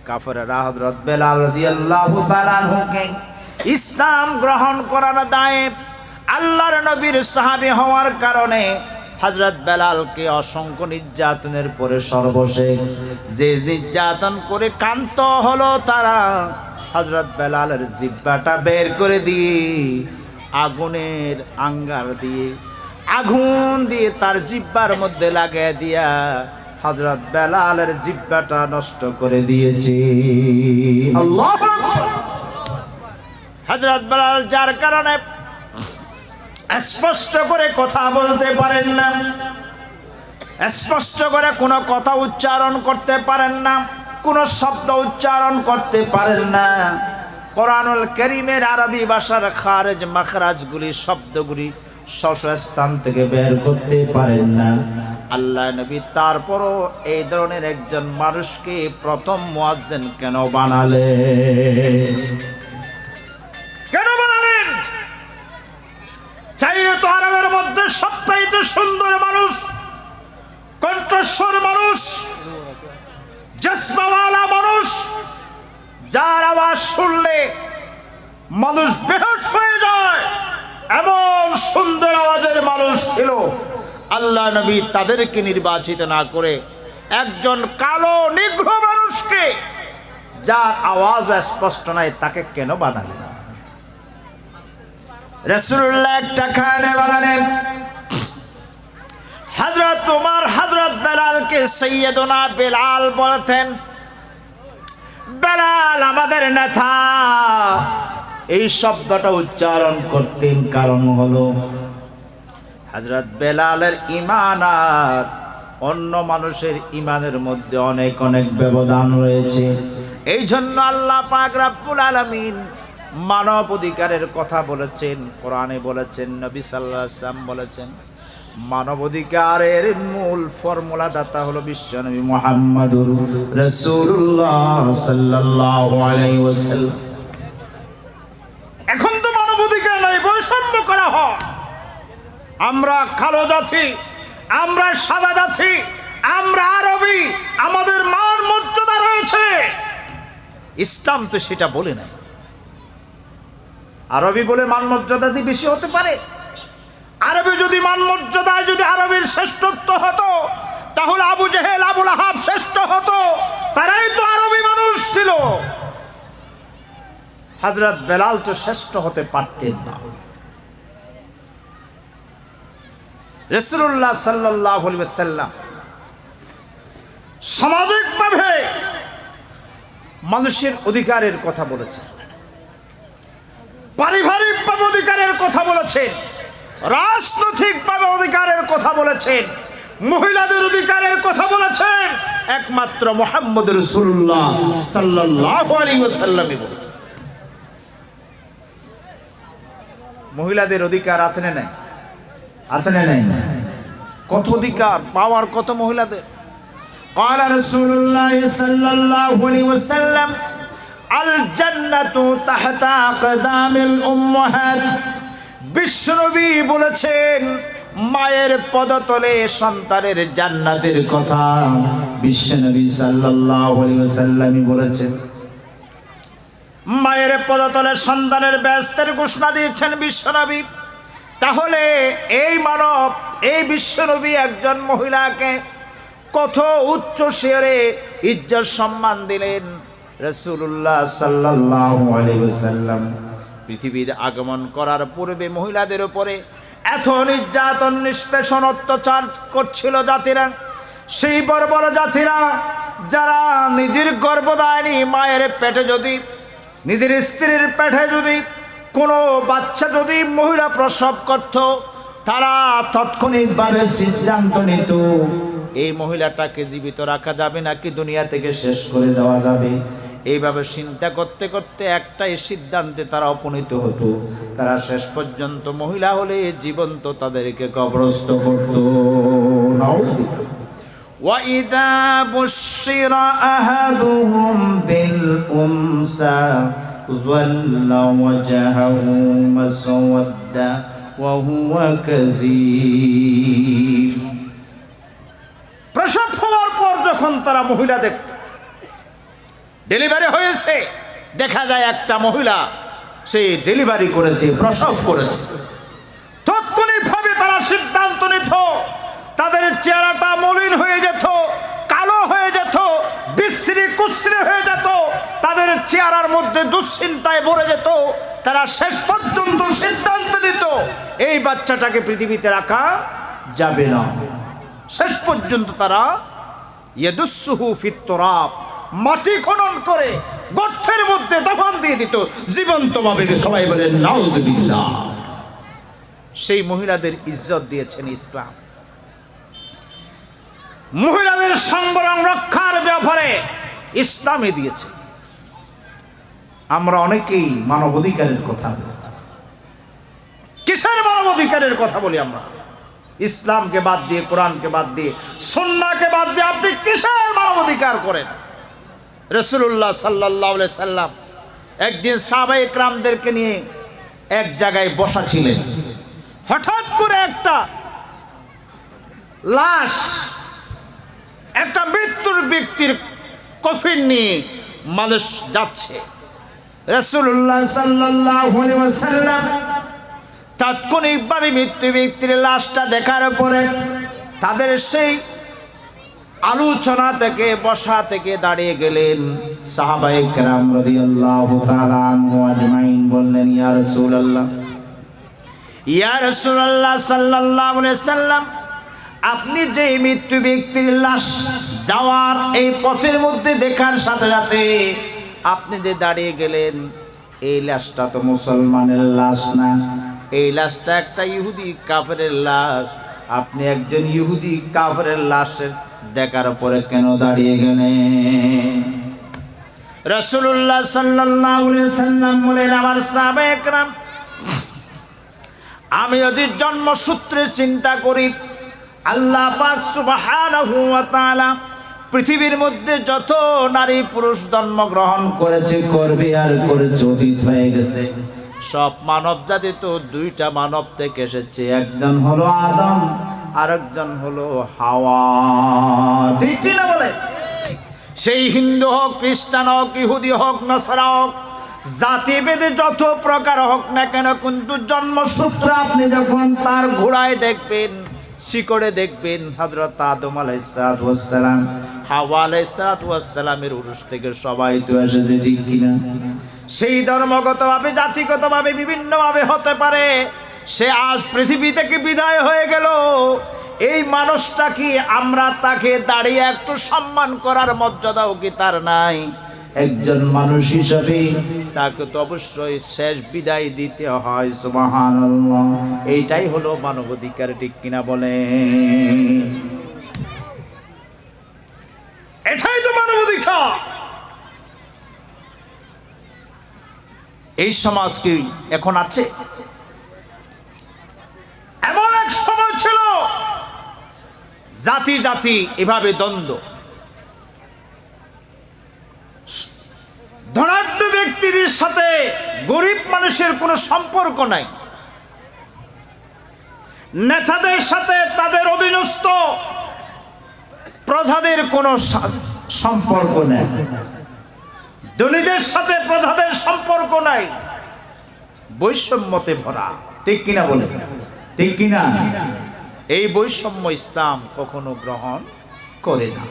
কাফেররা হযরত বেলাল রাদিয়াল্লাহু তাআলা আনহুকে ইসলাম গ্রহণ করার দায়ে আল্লাহর নবীর সাহাবী হওয়ার কারণে হযরত বেলালকে অসংখ্য নির্যাতনের পরে সর্বশেষ যে নির্যাতন করে কান্ত হলো, তারা হযরত বেলালের জিহ্বাটা বের করে দিয়ে আগুনের আঙ্গার দিয়ে আগুন দিয়ে তার জিহ্বার মধ্যে লাগিয়ে দিয়া হযরত বেলালের জিহ্বাটা নষ্ট করে দিয়েছে। আল্লাহু আকবার। হযরত বেলাল যার কারণে স্পষ্ট করে কথা বলতে পারেন না, স্পষ্ট করে কোনো কথা উচ্চারণ করতে পারেন না, কোনো শব্দ উচ্চারণ করতে পারেন না। কোরআনুল কারীমের আরবি ভাষার খারেজ মাখরাজগুলি শব্দগুলি স্থান থেকে বের করতে পারেন না। আল্লাহ নবী তারপরও এই ধরনের একজন মানুষকে প্রথম মুয়াজ্জিন কেন বানালেন? কেন বানালেন? চাইলে তো আরবের মধ্যে সবচাইতে সুন্দর মানুষ, কণ্ঠস্বর মানুষ, জজবাওয়ালা মানুষ, যার আওয়াজ শুনলে মানুষ বেহুশ হয়ে যায়, এমন সুন্দর আওয়াজের মানুষ ছিল। আল্লাহ নবী তাদেরকে নির্বাচিত না করে একজন কালো নিগ্রো মানুষকে, যার আওয়াজ স্পষ্ট নাই, তাকে কেন বানালেন? রাসূলুল্লাহ একটা কারণে বানালেন। হযরত ওমর হযরত বেলালকে সাইয়্যিদুনা বেলাল বলতেন। বেলাল আমাদের নেতা, এই শব্দটা উচ্চারণ করতেন, কারণ হলো হযরত বেলালের ঈমান আর অন্য মানুষের ঈমানের মধ্যে অনেক অনেক ব্যবধান রয়েছে। এই জন্য আল্লাহ পাক রব্বুল আলামিন মানব অধিকারের কথা বলেছেন, কোরআনে বলেছেন, নবী সাল্লাল্লাহু আলাইহি ওয়াসাল্লাম বলেছেন। মানব অধিকারের মূল ফর্মুলা দাতা হলো বিশ্বনবী মুহাম্মদুর রাসূলুল্লাহ সাল্লাল্লাহু আলাইহি ওয়াসাল্লাম। এখন তো মানব অধিকার নাই, বৈষম্য করা হয়। আমরা কালো জাতি, আমরা সাদা জাতি, আমরা আরবি, আমাদের মান মর্যাদা রয়েছে। ইসলাম তো সেটা বলে নাই। আরবি বলে মান মর্যাদা দিয়ে বেশি হতে পারে? আরবি যদি মান মর্যাদায় যদি আরবের শ্রেষ্ঠত্ব হতো, তাহলে আবু জেহেল আবুল আহাব শ্রেষ্ঠ হতো, তারাই তো আরবি মানুষ ছিল। হযরত বেলাল তো শ্রেষ্ঠ হতে পারতেন না। রাসূলুল্লাহ সাল্লাল্লাহু আলাইহি ওয়াসাল্লাম সামাজিকভাবে মানুষের অধিকারের কথা বলেছেন, পারিবারিকভাবে অধিকারের কথা বলেছেন, রাজনৈতিকভাবে অধিকারের কথা বলেছেন, মহিলাদের অধিকারের কথা বলেছেন। একমাত্র মুহাম্মদ রাসূলুল্লাহ সাল্লাল্লাহু আলাইহি ওয়াসাল্লামই বলেছেন। মহিলাদের অধিকার আছে না নাই? আছে না নাই? কত অধিকার পাওয়ার কত মহিলাদের। قال رسول الله صلى الله عليه وسلم الجنة تحت أقدام الأمهات। বিশ্বনবী বলেছেন মায়ের পদতলে সন্তানের জান্নাতের কথা বিশ্বনবী সাল্লাল্লাহু আলাইহি ওয়াসাল্লামই বলেছেন। মায়ের পদতলে সন্তানের বেহেশতের ঘোষণা দিয়েছেন বিশ্বনবী। তাহলে এই মানব, এই বিশ্বনবী একজন মহিলাকে কত উচ্চ শিরে ইজ্জত সম্মান দিলেন। রাসূলুল্লাহ সাল্লাল্লাহু আলাইহি ওয়াসাল্লাম পৃথিবীর আগমন করার পূর্বে মহিলাদের উপরে এত নির্যাতন, নিষ্পেষণ, অত্যাচার করছিল জাতিরা। সেই বর্বর জাতিরা যারা নিজের গর্ভধারিণী মায়ের পেটে যদি, নিজের স্ত্রীর পেটে যদি কোনো বাচ্চা যদি মহিলা প্রসব করত, তারা তাৎক্ষণিকভাবে সিদ্ধান্ত নিত এই মহিলাটাকে জীবিত রাখা যাবে নাকি দুনিয়া থেকে শেষ করে দেওয়া যাবে। এইভাবে চিন্তা করতে করতে একটাই সিদ্ধান্তে তারা উপনীত হতো। তারা শেষ পর্যন্ত মহিলা হলে জীবন্ত তাদেরকে কবরস্থ করত। وَإِذَا بُشِّرَ أَحَدُهُم بِالْأُنثَى ظَلَّ وَجْهُهُ مُسْوَدًّا وَهُوَ كَظِيمٌ। প্রসব হওয়ার পর যখন তারা মহিলা দেখত, ডেলিভারি হয়েছে, দেখা যায় একটা মহিলা সে ডেলিভারি করেছে, প্রসব করেছে, তাৎক্ষণিকভাবে তারা সিদ্ধান্ত নিত তাদের চেহারাটা মলিন হয়ে যেত, কালো হয়ে যেত, বিশ্রী কুশ্রী হয়ে যেত, তাদের চেহারার মধ্যে দুশ্চিন্তায় ভরে যেত। তারা শেষ পর্যন্ত সিদ্ধান্ত নিত এই বাচ্চাটাকে পৃথিবীতে রাখা যাবে না। শেষ পর্যন্ত তারা ইয়াদুসসুহু ফিত তুরাব, মাটি খনন করে গর্তের মধ্যে দফন দিয়ে দিত জীবন্তভাবে। সবাই বলেন নাউযুবিল্লাহ। সেই মহিলাদের ইজ্জত দিয়েছেন ইসলাম। মহিলাদের সংবরণ রক্ষার ব্যাপারে ইসলামে দিয়েছে। আমরা অনেকেই মানবাধিকারের কথা বলি। কিসের মানবাধিকারের কথা বলি আমরা? ইসলামকে বাদ দিয়ে, কোরআনকে বাদ দিয়ে, সুন্নাহকে বাদ দিয়ে আপনি কিসের মানবাধিকার করেন? রাসূলুল্লাহ সাল্লাল্লাহু আলাইহি সাল্লাম একদিন সাহাবায়ে কেরামদেরকে নিয়ে এক জায়গায় বসা ছিলেন। হঠাৎ করে একটা লাশ, একটা মৃত্যুর ব্যক্তির কফিন নিয়ে মানুষ যাচ্ছে। রাসূলুল্লাহ সাল্লাল্লাহু আলাইহি ওয়াসাল্লাম তাৎক্ষণিকভাবে মৃত্যু ব্যক্তির লাশটা দেখার পরে তাদের সেই আলোচনা থেকে, বসা থেকে দাঁড়িয়ে গেলেন। সাহাবায়ে কেরাম রাদিয়াল্লাহু তাআলা আনহুম আজমাইন বললেন, ইয়া রাসূলুল্লাহ, ইয়া রাসূলুল্লাহ সাল্লাল্লাহু আলাইহি সাল্লাম, আপনি যে মৃত্যু ব্যক্তির লাশ যাওয়ার এই পথের মধ্যে দেখার সাথে সাথে আপনি যে দাঁড়িয়ে গেলেন, এই লাশটা তো মুসলমানের লাশ না, এই লাশটা একটা ইহুদি কাফেরের লাশ। আপনি একজন ইহুদি কাফেরের লাশের দেখার পরে কেন দাঁড়িয়ে গেলেন? রাসূলুল্লাহ সাল্লাল্লাহু আলাইহি সাল্লাম বলেন, আমার সাহাবায়ে কেরাম, আমি যদি জন্মসূত্রে চিন্তা করি, আল্লাহ পাক সুবহানাহু ওয়া তাআলা পৃথিবীর মধ্যে যত নারী পুরুষ জন্মগ্রহণ করেছে, করবে আর করেছে, অতীত হয়ে গেছে, সব মানব জাতি তো দুইটা মানব থেকে এসেছে। একজন হলো আদম, আরেকজন হলো হাওয়া। ঠিক কি না বলে? সেই হিন্দু হোক, খ্রিস্টান হোক, ইহুদি হোক, নাসারা হোক, জাতিভেদে যত প্রকার হোক না কেন, কিন্তু জন্মসূত্র আপনি যখন তার ঘোড়ায় দেখবেন, শিকড়ে দেখবেন, হযরত আদম আলাইহিস সালাম, হাওয়া আলাইহিস সালামের উরুস থেকে সবাই তো এসেছে, ঠিক কিনা? সেই ধর্মগতভাবে, জাতিগতভাবে, বিভিন্নভাবে হতে পারে, সে আজ পৃথিবী থেকে বিদায় হয়ে গেল। এই মানুষটা কি আমরা তাকে দাঁড়িয়ে একটু সম্মান করার মর্যাদাও কি তার নাই? একজন মানুষ হিসাবে তাকে তো অবশ্যই শেষ বিদায় দিতে হয়। সুবহানাল্লাহ। এইটাই হলো মানবাধিকার, ঠিক কিনা বলে? এটাই তো মানবাধিকার। এই সমাজ কি এখন আছে? এমন এক সময় ছিল জাতি জাতি এভাবে দ্বন্দ্ব, ধনাঢ্য ব্যক্তিদের সাথে গরিব মানুষের কোনো সম্পর্ক নাই, নেতাদের সাথে তাদের অধীনস্থ প্রজাদের কোনো সম্পর্ক নেই, ধনীদের সাথে প্রজাদের সম্পর্ক নাই, বৈষম্যতে ভরা, ঠিক কিনা বলে? ঠিক কিনা? এই বৈষম্য ইসলাম কখনো গ্রহণ করে না।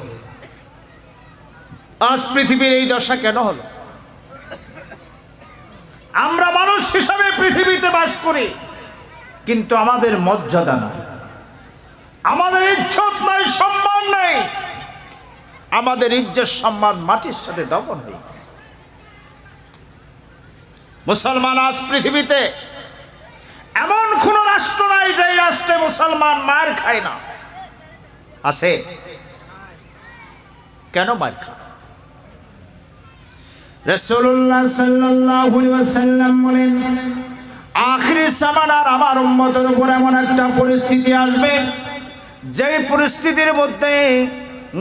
আজ পৃথিবীর এই দশা কেন হলো? আমরা মানুষ হিসাবে পৃথিবীতে বাস করি, কিন্তু আমাদের মর্যাদা নাই, আমাদের ইজ্জত নাই, সম্মান নাই। আমাদের ইজ্জত সম্মান মাটির সাথে দফন হয়ে গেছে। মুসলমান আজ পৃথিবীতে এমন কোন রাষ্ট্র নাই যে রাষ্ট্রে মুসলমান মার খায় না। আছে? কেন মার খায়? রাসূলুল্লাহ সাল্লাল্লাহু আলাইহি ওয়াসাল্লাম বলেন, আখিরি জামানার আমার উম্মতের উপর এমন একটা পরিস্থিতি আসবে, যে পরিস্থিতির মধ্যে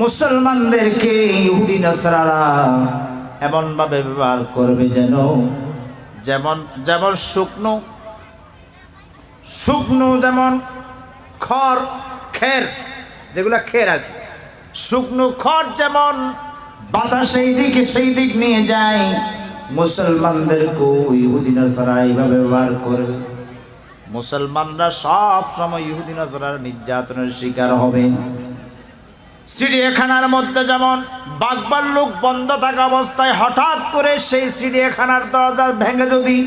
মুসলমানদেরকে ইহুদি নাসারারা এমন ভাবে ব্যবহার করবে যেমন শুকনো যেমন খড়, খের, যেগুলা খের আর কি, শুকনো খড় যেমন বাতাস সেই দিক নিয়ে যায়, মুসলমানদেরকে ইহুদি নাসারা এইভাবে ব্যবহার করবে। মুসলমানরা সব সময় ইহুদি নাসারার নির্যাতনের শিকার হবে। চিড়িয়াখানার মধ্যে যেমন বাঘভাল্লুক বন্ধ থাকা অবস্থায় হঠাৎ করে সেই চিড়িয়াখানার দরজা ভেঙে যদি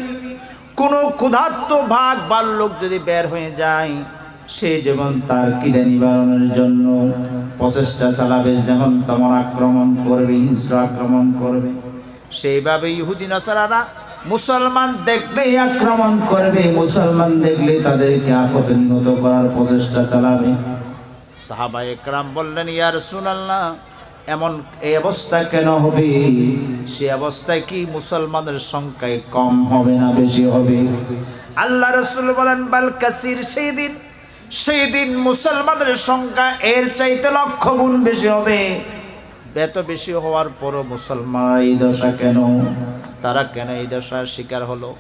কোনো ক্ষুধার্ত বাঘভাল্লুক যদি বের হয়ে যায়, সে যেমন তার খিদে নিবারণের জন্য প্রচেষ্টা চালাবে, যেমন তেমন আক্রমণ করবে, হিংস্র আক্রমণ করবে, সেইভাবে ইহুদি নাসারারা মুসলমান দেখলেই আক্রমণ করবে, মুসলমান দেখলে তাদেরকে আহত নিহত করার প্রচেষ্টা চালাবে। সাহাবায়ে কেরাম বললেন, ইয়া রাসূলুল্লাহ, এমন এই অবস্থা কেন হবে? সে অবস্থায় কি মুসলমানের সংখ্যায় কম হবে না বেশি হবে? আল্লাহ রাসূল বলেন, বাল কাসির, সেই দিন মুসলমানের সংখ্যা এর চাইতে লক্ষ গুণ বেশি হবে। এত বেশি হওয়ার পরও মুসলমান এই দশা কেন? তারা কেন এই দশার শিকার হলো?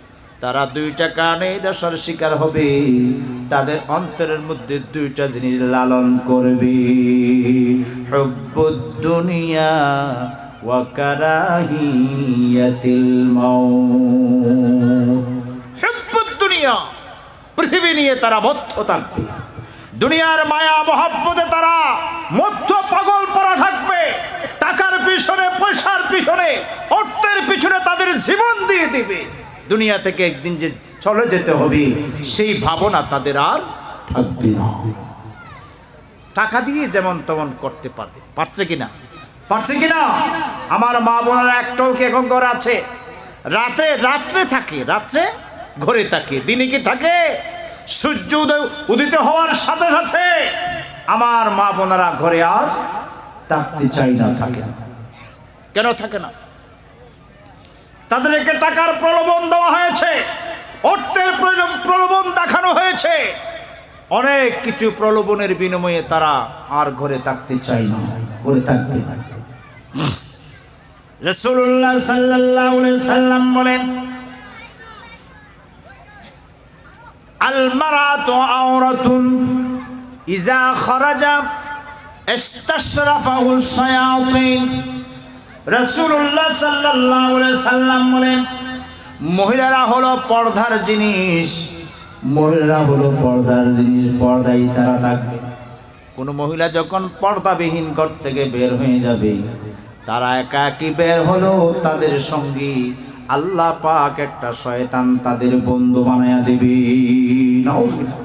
তারা দুইটা কারণে এই দশার শিকার হবে। তাদের অন্তরের মধ্যে দুইটা জিনিস লালন করবে, হুব্বুদ দুনিয়া ওয়া কারাহিয়াতিল মাউত। হুব্বুদ দুনিয়া, পৃথিবী নিয়ে তারা মত্ত থাকবে, দুনিয়ার মায়া মহব্বতে তারা মত্ত পাগল পড়া থাকবে, টাকার পিছনে, পয়সার পিছনে, অর্থের পিছনে তাদের জীবন দিয়ে দিবে। দুনিয়া থেকে একদিন যে চলে যেতে হবে সেই ভাবনা তাদের আর থাকবে না। টাকা দিয়ে যেমন তেমন করতে পারবে, পারছে কিনা? আমার মা বোনেরা একটাও কি এখন ঘরে আছে? রাত্রে থাকে, রাত্রে ঘরে থাকে, দিনে কি থাকে? সূর্য উদিত হওয়ার সাথে সাথে আমার মা বোনেরা ঘরে আর থাকতে চাই না, থাকে না। কেন থাকে না? তাদেরকে টাকার প্রলোভন দেওয়া হয়েছে, অর্থের প্রলোভন দেখানো হয়েছে, অনেক কিছু প্রলোভনের বিনিময়ে তারা আর ঘরে থাকতে চায় না, ঘরে থাকবে না। রাসূলুল্লাহ সাল্লাল্লাহু আলাইহি সাল্লাম বলেন, আল মারাতু আওরাতুন ইযা খারাজা ইস্তাশরাফাহু শায়াতিন। রাসূলুল্লাহ সাল্লাল্লাহু আলাইহি সাল্লাম বলেন, মহিলারা হলো পর্দার জিনিস, মহিলারা হলো পর্দার জিনিস, পর্দাই তারা থাকবে। কোনো মহিলা যখন পর্দাবিহীন ঘর থেকে বের হয়ে যাবে, তারা একাকী বের হলো, তাদের সঙ্গী আল্লাহ পাক একটা শয়তান তাদের বন্ধু বানায়া দেবে। নাউজুবিল্লাহ।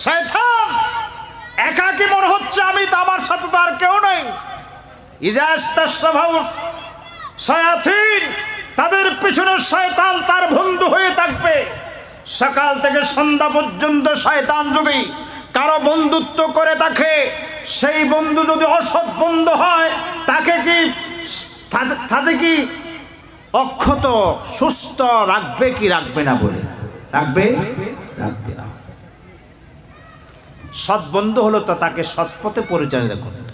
শয়তান একাকী মনে হচ্ছে, আমি তো, আমার সাথে তো আর কেউ নেই। ইজাস্তাশাবাউ শায়াতিন, তাদের পিছনে শয়তান তার বন্ধু হয়ে থাকবে। সকাল থেকে সন্ধ্যা পর্যন্ত শয়তান যদি কারো বন্ধুত্ব করে থাকে, সেই বন্ধু যদি অসৎ বন্ধু হয়, তাকে কি অক্ষত সুস্থ রাখবে কি রাখবে না? বলে রাখবে না। সৎ বন্ধু হলো তো তাকে সৎ পথে পরিচালনা করত,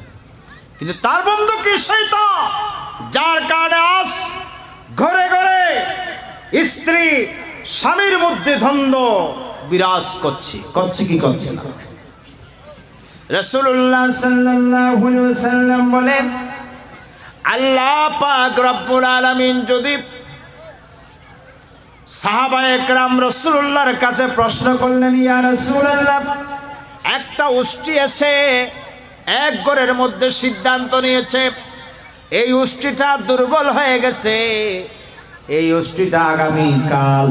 কিন্তু তার বন্ধু কি শয়তান, যার কারণে আজ ঘরে ঘরে স্ত্রী স্বামীর মধ্যে দ্বন্দ্ব বিরাজ করছে কি করছে না? রাসূলুল্লাহ সাল্লাল্লাহু আলাইহি ওয়াসাল্লাম বলেন, আল্লাহ পাক রব্বুল আলামিন যদি সাহাবায়ে কেরাম রাসূলুল্লাহর কাছে প্রশ্ন করলেন, ইয়া রাসূলুল্লাহ, একটা উষ্টি এসে এক ঘরের মধ্যে সিদ্ধান্ত নিয়েছে, এই উষ্টিটা দুর্বল হয়ে গেছে, এই উষ্টিটা আগামী কাল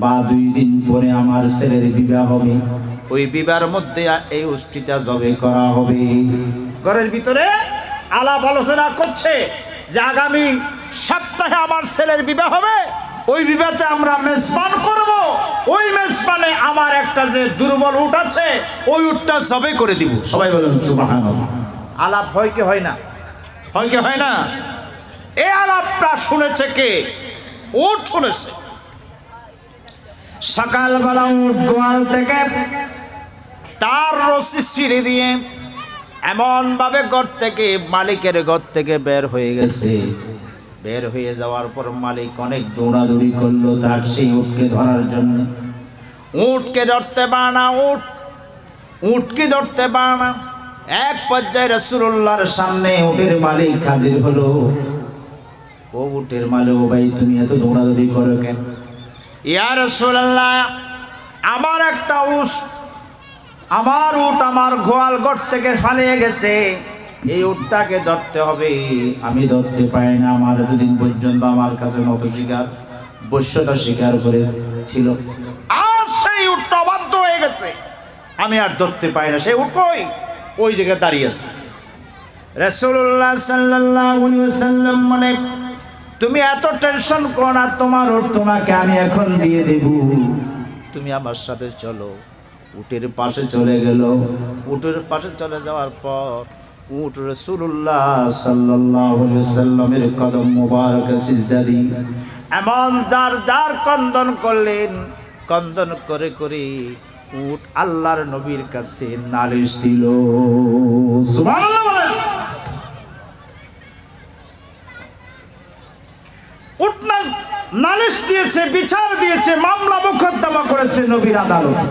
বা 2 দিন পরে আমার ছেলের বিবাহ হবে, ওই বিবাহের মধ্যে এই উষ্টিটা জবে করা হবে। ঘরের ভিতরে আলাপ আলোচনা করছে যে আগামী সপ্তাহে আমার ছেলের বিবাহ হবে, ওই বিবাহতে আমরা মেজবান করব, ওই মেজবানে আমার একটা যে দুর্বল উট আছে, ওই উটটা জবে করে দিব। সবাই বলেন সুবহানাল্লাহ। আলাপ হয় কি হয় না? হয় কি হয় না? এই আলাপটা শুনেছে কে? উট শুনেছে। সকালবেলা উট গোয়াল থেকে তার রশি ছিঁড়ে দিয়ে এমন ভাবে ঘর থেকে, মালিকের ঘর থেকে বের হয়ে গেছে। বের হয়ে যাওয়ার পর মালিক অনেক দৌড়াদৌড়ি করলো তার সেই উটকে ধরার জন্য। উটকে ধরতে পারে না, উটকে ধরতে পারে না। এক পর্যায়ে রাসূলুল্লাহর সামনে উটের মালিক হাজির হলো। ও উটের মালিক, ও ভাই, তুমি এত দৌড়াদৌড়ি করো কেন? ইয়া রাসূলুল্লাহ, আমার একটা আমার উট আমার গোয়াল ঘর থেকে পালিয়ে গেছে, এই উটটাকে ধরতে হবে, আমি ধরতে পারি না। আমার এতদিন পর্যন্ত আমার কাছে নত শিকার, বশ্যতা স্বীকার করেছিল, আজ সেই উটটা বাধ্য হয়ে গেছে, আমি আর ধরতে পারি না। সেই উট ওই জায়গায় দাঁড়িয়ে আছে। রাসূলুল্লাহ সাল্লাল্লাহু আলাইহি ওয়াসাল্লাম মানে, তুমি এত টেনশন করো না, তোমার উট তোমাকে আমি এখন দিয়ে দেব, তুমি আমার সাথে চলো। উটের পাশে চলে গেল। উটের পাশে চলে যাওয়ার পর উট রাসূলুল্লাহ সাল্লাল্লাহু আলাইহি ওয়াসাল্লামের কদম মোবারকে সিজদা দিয়ে এমন যার কন্দন করলেন, কন্দন করে করে উট আল্লাহর নবীর কাছে নালিশ দিল। সুবহানাল্লাহ। উট নালিশ দিয়েছে, বিচার দিয়েছে, মামলা মোকদ্দমা করেছে নবীর আদালতে।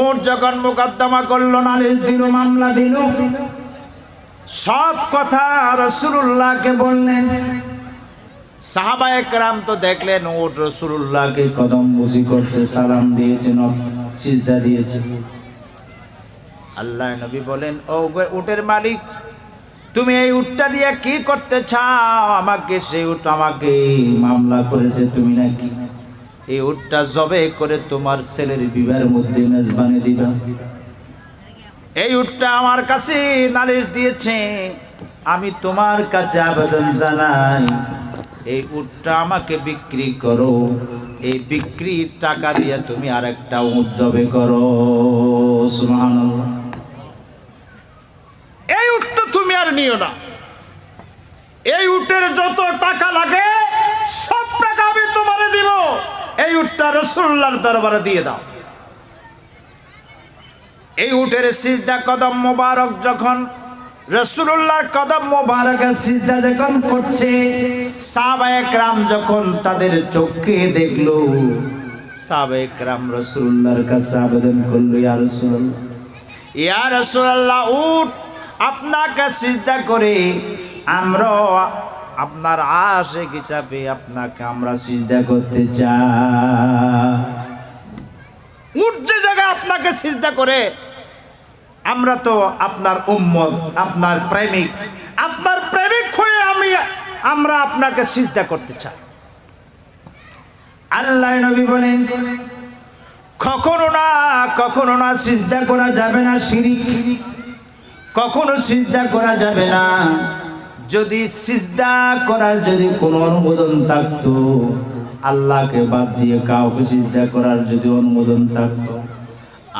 উট যখন মোকদ্দমা করলো, নালিশ দিল, মামলা দিল, সব কথা রাসূলুল্লাহকে বললেন। সাহাবায়ে কেরাম তো দেখলেন উট রাসূলুল্লাহকে কদম বুজি করছে, সালাম দিয়েছে, সিজদা দিয়েছে। আল্লাহর নবী বলেন, ও উটের মালিক, তুমি এই উটটা দিয়ে কি করতে চাও? আমাকে সেই উট আমাকে মামলা করেছে, তুমি নাকি এই উটটা জবে করে তোমার ছেলের বিবাহের মধ্যে মেজবানি দিবা। এই উটটা আমার কাছে নালিশ দিয়েছে, আমি তোমার কাছে আবেদন জানাই, এই উটটা আমাকে বিক্রি করো, এই বিক্রির টাকা দিয়ে তুমি আরেকটা উট জবে করো। সুবহানাল্লাহ। এই উটটা তুমি আর নিও না, এই উটের যত টাকা লাগে সব টাকা আমি তোমারে দিব, এই উটটা রাসূলুল্লাহর দরবারে দিয়ে দাও। এই উটের সিজদা কদম মোবারক যখন রাসূলুল্লাহর কদম মোবারকে সিজদা যখন করছে, সাহাবায়ে কেরাম যখন তাদের চোখে দেখলো, সাহাবায়ে কেরাম রাসূলুল্লাহর কাছে আবেদন করলো, ইয়া রাসূলুল্লাহ, উট আপনাকে সিজদা করে আমরাও আপনার আশিক হিসাবে আপনাকে আমরা সিজদা করতে চাই। উঠ যে জায়গা আপনাকে সিজদা করে, আমরা তো আপনার উম্মত, আপনার প্রেমিক হয়ে আমরা আপনাকে সিজদা করতে চাই। আল্লাহ নবী বলেন কখনো না সিজদা করা যাবে না শিরিক, কখনো সিজদা করা যাবে না। যদি সিজদা করার যদি কোনো অনুমোদন থাকতো, আল্লাহকে বাদ দিয়ে কাউকে সিজদা করার যদি অনুমোদন থাকতো,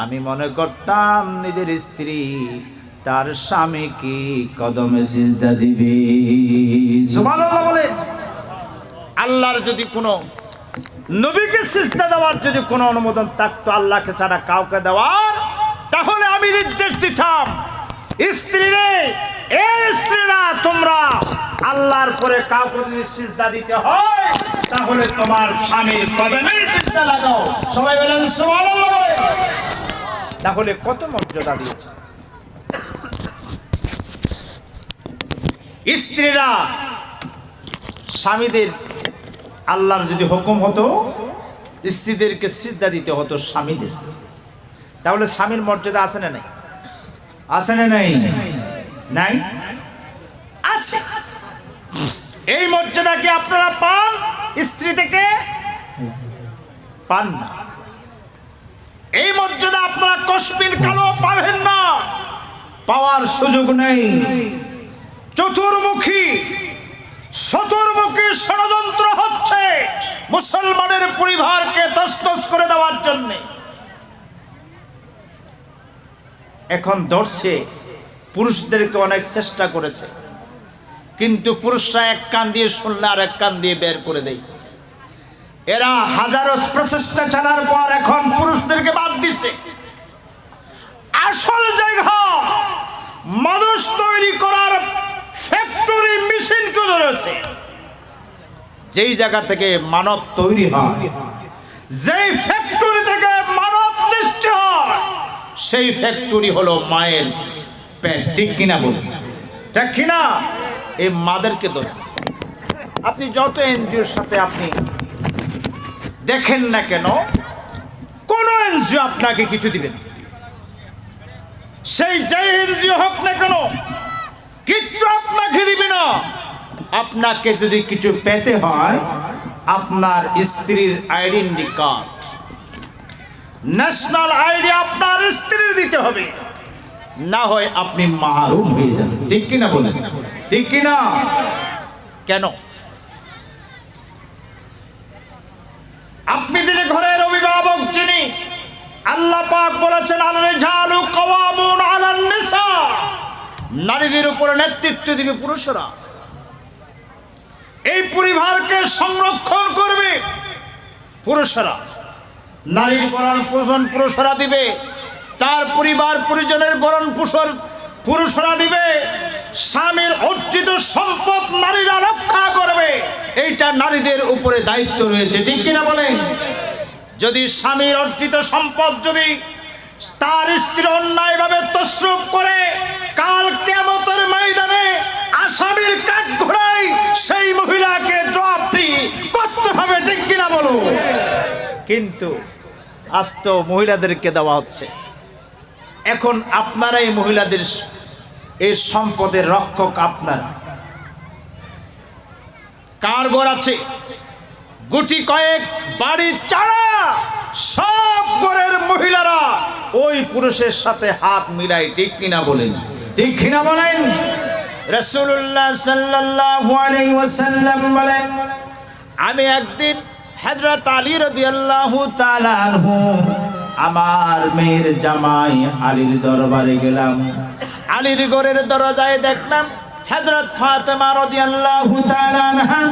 আমি মনে করতাম নিজের স্ত্রী তার স্বামীকে কদমে সিজদা দিবে। সুবহানাল্লাহ বলে। আল্লাহর যদি কোনো নবীকে সিজদা দেওয়ার যদি কোনো অনুমোদন থাকতো আল্লাহকে ছাড়া কাউকে দেওয়ার, তাহলে আমি নির্দেশ দিতাম স্ত্রীরা তোমরা আল্লাহর পরে কাউকে যদি সিজদা দিতে হয় তাহলে তোমার স্বামীর কদমে সিজদা লাগাও। সবাই বলেন সুবহানাল্লাহ। তাহলে কত মর্যাদা দিয়েছে। স্ত্রীরা স্বামীদের, আল্লাহর যদি হুকুম হতো স্ত্রীদেরকে সিজদা দিতে হতো স্বামীদের, তাহলে স্বামীর মর্যাদা আছে না নাই? আছে না নাই? নাই, আছে। এই মর্যাদা কি আপনারা পান? স্ত্রী থেকে পান না। এই মর্যাদা আপনারা কসবিন কালো পাবেন না, পাওয়ার সুযোগ নেই। চতুর্মুখী ষড়যন্ত্র হচ্ছে মুসলমানের পরিবারকে তছনছ করে দেওয়ার জন্য। এখন ধরছে, পুরুষদেরকে অনেক চেষ্টা করেছে, কিন্তু পুরুষরা এক কান দিয়ে শুনলে আর এক কান দিয়ে বের করে দেয়। এরা হাজারো প্রচেষ্টা চালার পর এখন পুরুষদেরকে বাদ দিচ্ছে। আসল জায়গা মানুষ তৈরি করার ফ্যাক্টরি মেশিনকে ধরেছে। যেই জায়গা থেকে মানব তৈরি হয়, যেই ফ্যাক্টরি থেকে মানব সৃষ্টি হয়, সেই ফ্যাক্টরি হলো মায়ের পেট। ঠিক কিনা বলুন? ঠিক কিনা? এই মাদেরকে ধরেছে। আপনি যত এনজিওর সাথে আপনি দেখেন না কেন, কোন এনজিও আপনাকে কিছু দিবে না। সেই যে এনজিও হোক না কেন, কিচ্ছু আপনাকে দিবে না। আপনাকে যদি কিছু পেতে হয়, আপনার স্ত্রীর আইডেন্টি কার্ড, ন্যাশনাল আইডি আপনার স্ত্রীর দিতে হবে, না হয় আপনি মাহরুম হয়ে যাবেন। ঠিক কিনা বলেন? ঠিক কিনা? কেন? আপনি দিলে ঘরের অভিভাবক যিনি, আল্লাহ পাক বলেছেন আল-রিজালু কাওয়ামুন আলান নিসা, নারীদের উপরে নেতৃত্ব দিবে পুরুষরা। এই পরিবারকে সংরক্ষণ করবে পুরুষরা। নারীর ভরণ পোষণ পুরুষরা দিবে, তার পরিবার পরিজনের ভরণ পোষণ পুরুষরা দিবে, স্বামীর অর্জিত সম্পদ নারীরা রক্ষা করবে। এইটা নারীদের উপরে দায়িত্ব রয়েছে। ঠিক কিনা বলেন? যদি স্বামীর অর্জিত সম্পদ যদি তার স্ত্রী অন্যায়ভাবে তসরুপ করে, কাল কিয়ামতের ময়দানে আসামির কাঠ ঘোড়ায় সেই মহিলাকে জবাবদিহি করতে হবে। ঠিক কিনা বলো? কিন্তু আজ তো মহিলাদেরকে দেওয়া হচ্ছে। এখন আপনারা এই মহিলাদের এই সম্পদের রক্ষক আপনারা। কার ঘর আছে? গুটি কয়েক বাড়ি ছাড়া সব ঘরের মহিলারা ওই পুরুষের সাথে হাত মিলাই। ঠিক কিনা বলেন? ঠিক কিনা বলেন? রাসূলুল্লাহ সাল্লাল্লাহু আলাইহি ওয়াসাল্লাম বলেন, আমি একদিন হযরত আলী রাদিয়াল্লাহু তাআলা আনহু আমার মেয়ের জামাই আলীর দরবারে গেলাম। আলীর ঘরের দরজায় দেখলাম হযরত ফাতেমা রাদিয়াল্লাহু তাআলা আনহা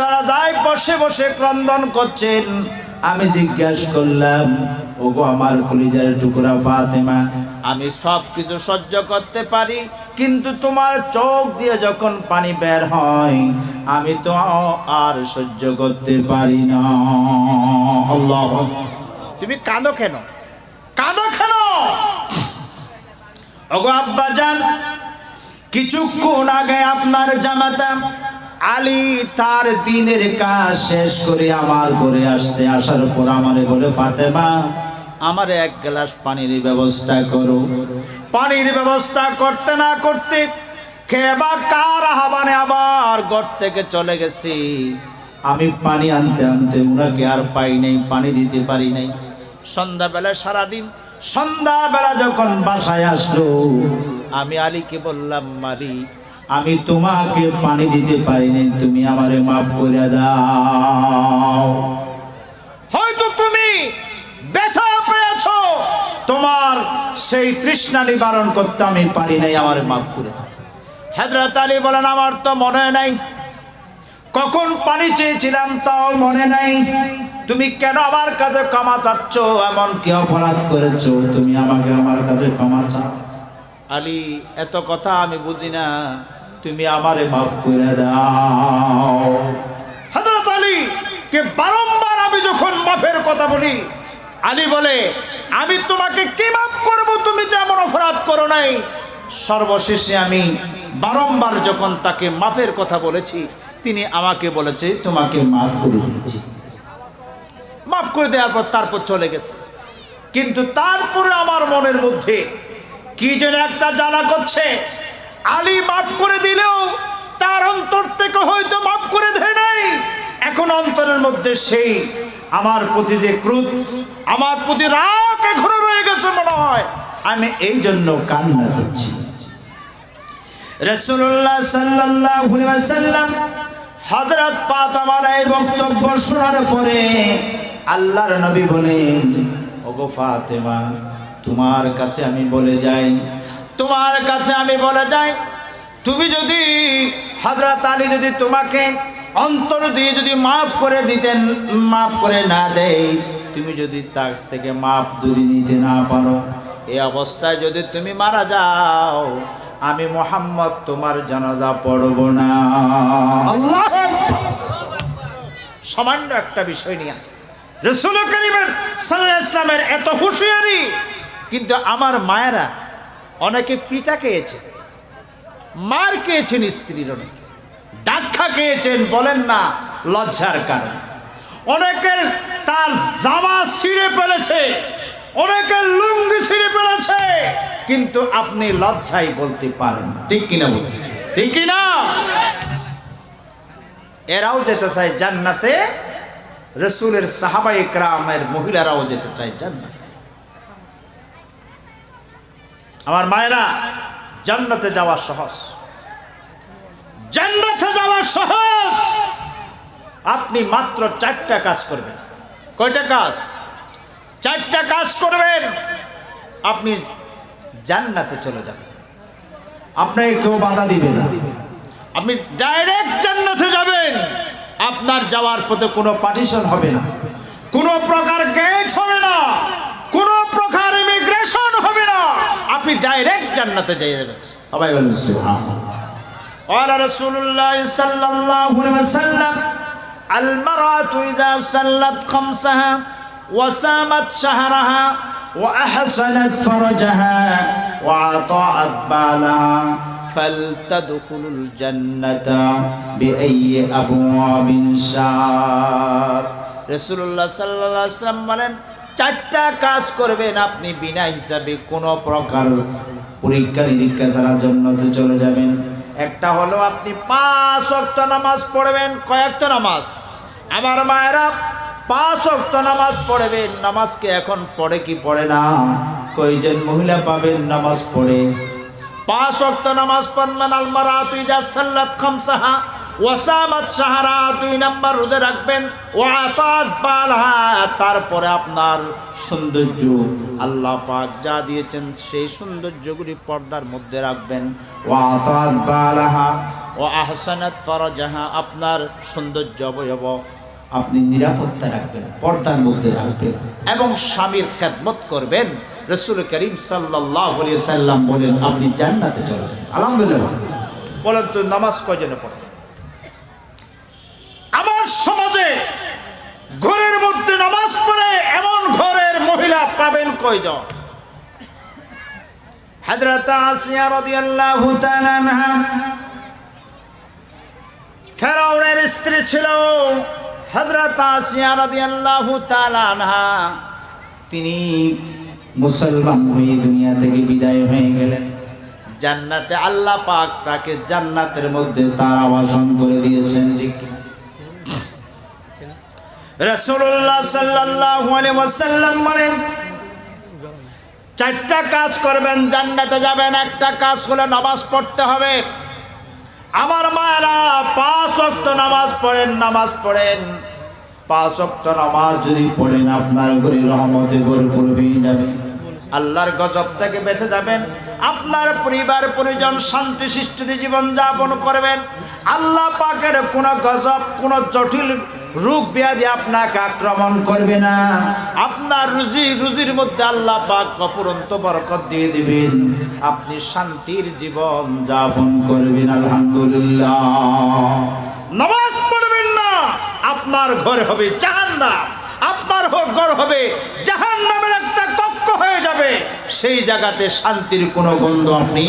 দরজায় বসে বসে ক্রন্দন করছেন। আমি জিজ্ঞাসা করলাম, ওগো আমার কলিজার টুকরা ফাতেমা, আমি সব কিছু সহ্য করতে পারি, কিন্তু তোমার চোখ দিয়ে যখন পানি বের হয় আমি তো আর সহ্য করতে পারি না। আল্লাহ, তুমি কাঁদো কেন? কাঁদো কেন? ওগো আব্বাজান, কিছুক্ষণ আগে আপনার জামাতা আলী তার দিনের কাজ শেষ করে আমার ঘরে আসছে, আসার পর আমারে বলে, ফাতেমা আমার এক গ্লাস পানির ব্যবস্থা করো। পানির ব্যবস্থা করতে না করতে খেবা কার আহ্বানে আবার ঘর থেকে চলে গেছি। আমি পানি আনতে আনতে ওনাকে আর পাই নাই, পানি দিতে পারি নাই। সন্ধ্যাবেলা সারাদিন, সন্ধ্যাবেলা যখন বাসায় আসলো, আমি আলীকে বললাম, মালিক আমি তোমাকে পানি দিতে পারি নাই, তুমি আমারে মাফ করে দাও। হয়তো তুমি ব্যথা পেয়েছো, তোমার সেই তৃষ্ণা নিবারণ করতে আমি পারি নাই, আমারে মাফ করে দাও। হযরত আলী বলেন, আমার তো মনে নাই কখন পানি চেয়েছিলাম, তাও মনে নাই। তুমি কেন আমার কাছে ক্ষমা চাচ্ছ? এমন কি অপরাধ করেছো তুমি আমাকে আমার কাছে ক্ষমা চাও? আলী, এত কথা আমি বুঝি না, তুমি আমারে মাফ করে দাও। হযরত আলী কে বারংবার আমি যখন মাফের কথা বলি, আলী বলে, আমি তোমাকে কি মাফ করব, তুমি তো এমন অপরাধ করো নাই। সর্বশেষে আমি বারংবার যখন তাকে মাফের কথা বলেছি, তিনি আমাকে বলেছে, তোমাকে মাফ করে দিয়েছি। মাফ করে দেওয়ার পর তারপর চলে গেছে। কিন্তু তারপরে আমার মনের মধ্যে কি যেন একটা জ্বালা করছে। আলী মাফ করে দিলেও তার অন্তর থেকে হয়তো মাফ করে দেয় নাই। এখন অন্তরের মধ্যে সেই আমার প্রতি যে ক্রোধ, আমার প্রতি রাগ এখনো রয়ে গেছে মনে হয়। আমি এই জন্য কান্না করছি। রাসূলুল্লাহ সাল্লাল্লাহু আলাইহি ওয়াসাল্লাম হযরত ফাতেমার এই বক্তব্য শোনার পরে আল্লাহর নবী বলেন, ওগো ফাতেমা, তোমার কাছে আমি বলে যাই, তোমার কাছে আমি বলে যাই, তুমি যদি হযরত আলী যদি তোমাকে অন্তর দিয়ে যদি মাফ করে দিতেন, মাফ করে না দেয়, তুমি যদি তার থেকে মাফ যদি নিতে না পারো, এই অবস্থায় যদি তুমি মারা যাও, আমি মুহাম্মদ তোমার জানাজা পড়ব না। আল্লাহ, সামান্য একটা বিষয় নিয়ে রাসূল করিম সাল্লাল্লাহু আলাইহি ওয়াসাল্লামের এত হুঁশিয়ারি। কিন্তু আমার মায়েরা অনেকে পিটা খেয়েছে, মার খেয়েছেন, স্ত্রীর অনেকে ধাক্কা খেয়েছেন, বলেন না লজ্জার কারণে। অনেকের তার জামা ছিঁড়ে ফেলেছে, অনেকের লুঙ্গি ছিঁড়ে ফেলেছে, কিন্তু আপনি লজ্জায় বলতে পারেন না। ঠিক কিনা বলুন, ঠিক কিনা? এরাও যেতে চায় জান্নাতে, রাসূলের সাহাবায়ে কেরামের মহিলারাও যেতে চায় জান্নাতে। আমার মায়েরা, জান্নাতে যাওয়া সহজ, জান্নাতে যাওয়া সহজ। আপনি মাত্র 4টা কাজ করবেন। কয়টা কাজ? 4টা কাজ করবেন, আপনি জান্নাতে চলে যাবেন। আপনাকে কেউ বাধা দিবে না, আপনি ডাইরেক্ট জান্নাতে যাবেন। আপনার যাওয়ার পথে কোনো পার্টিশন হবে না, কোনো প্রকার গেট হবে না, কোনো প্রকার ইমিগ্রেশন হবে না, আপনি ডাইরেক্ট জান্নাতে যাই যাবেন। সবাই বলুন সুবহানাল্লাহ। قال رسول الله صلى الله عليه وسلم المرأة إذا صلت خمسها وصامت شهرها وأحسنت فرجها وأطاعت بالها فلتدخل الجنة بأي أبواب شاءت। রাসূলুল্লাহ সাল্লাল্লাহু আলাইহি ওয়াসাল্লাম বলেন, 4টা কাজ করবেন, আপনি বিনা হিসাবে কোনো প্রকার পরীক্ষা নিরীক্ষা ছাড়া জান্নাতে চলে যাবেন। একটা হলো আপনি 5 ওয়াক্ত নামাজ পড়বেন। কয়েকত নামাজ? আমার মায়েরা, 5 ওয়াক্ত নামাজ পড়বেন। নামাজকে এখন পড়ে কি পড়ে না? কয়জন মহিলা পাবেন নামাজ পড়ে? 5 ওয়াক্ত নামাজ পড়বেন। আল মারাতু ইযা সাল্লাত খামসাহা ওয়া সামাত শাহরা, 2 নাম্বার রোজা রাখবেন। ওয়া আতাত বালহা, তারপরে আপনার সৌন্দর্য আল্লাহ পাক যা দিয়েছেন সেই সৌন্দর্যগুলি পর্দার মধ্যে রাখবেন। ওয়া আতাত বালহা ওয়া আহসানাত ফারজাহা, আপনার সৌন্দর্য অবয়ব আপনি নিরাপত্তা রাখবেন, পর্দার মধ্যে রাখবেন এবং স্বামীর খেদমত করবেন। রাসূল করিম সাল্লাল্লাহু আলাইহি ওয়াসাল্লাম বলেন, আপনি জান্নাতে চলে যাবেন। আলহামদুলিল্লাহ। বলেন তো নামাজ কয়জনে পড়ে? আমার সমাজে ঘরের মধ্যে নামাজ পড়ে এমন ঘরের মহিলা পাবেন কয়জন? হযরত আসিয়া রাদিয়াল্লাহু তাআলা আনহা ফেরাউনের স্ত্রী ছিল। হযরত আসিয়া রাদিয়াল্লাহু তাআলা আনহা তিনি মুসলমান হয়ে দুনিয়া থেকে বিদায় হয়ে গেলেন। জান্নাতে আল্লাহ পাক তাকে জান্নাতের মধ্যে তার আবাসন করে দিয়েছেন। ঠিক রাসূলুল্লাহ সাল্লাল্লাহু আলাইহি ওয়াসাল্লাম বলেন, চারটা কাজ করবেন জান্নাতে যাবেন। একটা কাজ হলো নামাজ পড়তে হবে। আমার মায়েরা 5 ওয়াক্ত নামাজ পড়েন, নামাজ পড়েন। 5 ওয়াক্ত নামাজ যদি পড়েন আপনার ঘরে রহমতে ভরপুর হয়ে যাবে, আল্লাহর গজব থেকে বেঁচে যাবেন। আপনার পরিবার পরিজন শান্তি সৃষ্টিতে জীবন যাপন করবেন। আল্লাহ পাকের কোন গজব, কোন জটিল রোগ ব্যাধি আপনাকে আক্রমণ করবে না। আপনার রুজির মধ্যে আল্লাহ পাক অফুরন্ত বরকত দিয়ে দিবেন। আপনি শান্তির জীবন যাপন করবেন। আলহামদুলিল্লাহ। নামাজ পড়বেন না, আপনার ঘর হবে জাহান্নাম, আপনার ঘর হবে জাহান্নামের একটা কক্ষ হয়ে যাবে। সেই জায়গাতে শান্তির কোনো গন্ধ আপনি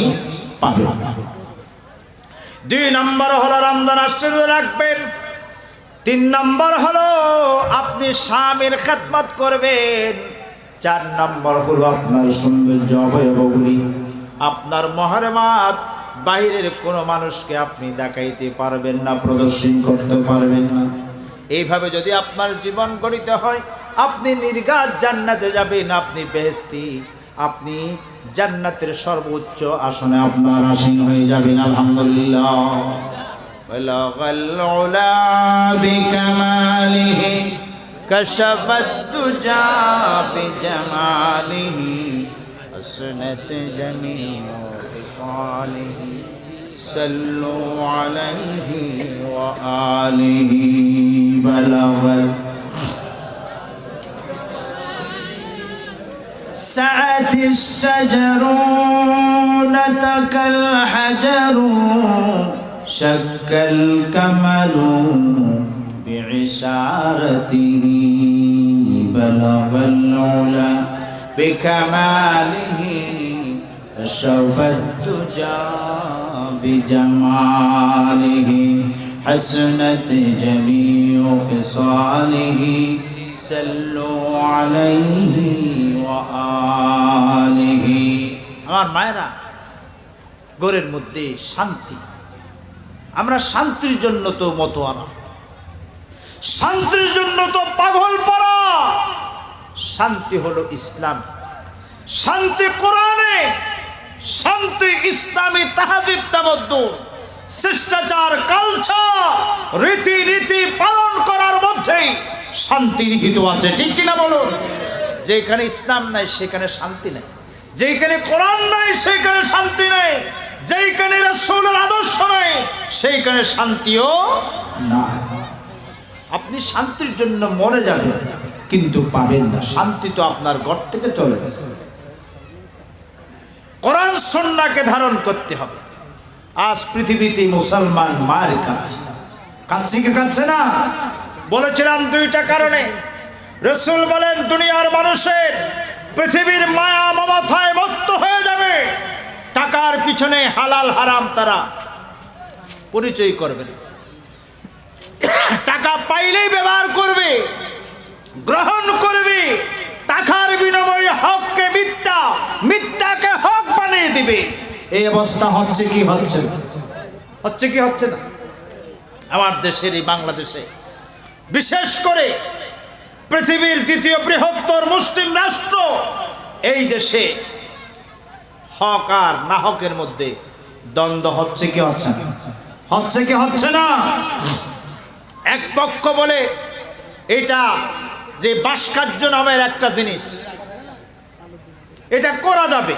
পাবেন না। 2 নম্বর হলো রমজান আসছে রাখবেন। 3 নম্বর হলো আপনি স্বামীর খেদমত করবেন। 4 নম্বর হলো আপনার সৌন্দর্য অবয়বগুলি, আপনার মহরমাত বাইরের কোনো মানুষকে আপনি দেখাইতে পারবেন না, প্রদর্শন করতে পারবেন না। এইভাবে যদি আপনার জীবন গড়িতে হয়, আপনি নির্ঘাত জান্নাতে যাবেন, আপনি বেহেশতি, আপনি জান্নাতের সর্বোচ্চ আসনে আপনার আসীন হয়ে যাবেন। আলহামদুলিল্লাহ। বলগল উলা বিকামালিহি কাশাফাত দুজা বিজামালিহি হাসনাত জামিউ খিসালিহি সাল্লু আলাইহি ওয়া আলিহি। বলগল سعت الشجر نتك الحجر شك الكمل بعشارته بلغ العلا بكماله كشف الدجى بجماله حسنت جميع خصاله সাল্লু আলাইহি ওয়া আলিহি। আমার মায়েরা, ঘরের মধ্যে শান্তি। আমরা শান্তির জন্য তো মতোয়ারা, শান্তির জন্য তো পাগল পারা। শান্তি হলো ইসলাম, শান্তি কোরআনে, শান্তি ইসলামী তাহাজিব তামাদ্দুন, শিষ্টাচার, কালচার, রীতিনীতি পালন করার মধ্যেই শান্তি নিহিত আছে। ঠিক কিনা বলুন? যেখানে ইসলাম নাই সেখানে শান্তি নাই, যেখানে কোরআন নাই সেখানে শান্তি নাই, যেখানে রাসূলের আদর্শ নাই সেইখানে শান্তিও নাই। আপনি শান্তির জন্য মরে যাবেন কিন্তু পাবেন না। শান্তি তো আপনার ঘর থেকে চলে গেছে। কোরআন সুন্নাহকে ধারণ করতে হবে। আজ পৃথিবীতে মুসলমান মায়ের কাছে কাছে কি কাছে না? বলেছিলাম 2টা কারণে। রাসূল বলেন দুনিয়ার মানুষের পৃথিবীর মায়া মমতায় মত্ত হয়ে যাবে। টাকার পিছনে হালাল হারাম তারা পরিচয় করবে না। টাকা পাইলেই ব্যবহার করবে, গ্রহণ করবে। টাকার বিনিময়ে হককে মিথ্যা, মিথ্যাকে হক বানিয়ে দিবে। এই অবস্থা হচ্ছে কি হচ্ছে না? হচ্ছে কি হচ্ছে না? আমার দেশের এই বাংলাদেশে, বিশেষ করে পৃথিবীর 2য় বৃহত্তর মুসলিম রাষ্ট্র, এই দেশে হক আর না হকের মধ্যে দ্বন্দ্ব হচ্ছে কি হচ্ছে না? হচ্ছে কি হচ্ছে না? এক পক্ষ বলে এটা যে ভাস্কর্য নামের একটা জিনিস, এটা করা যাবে,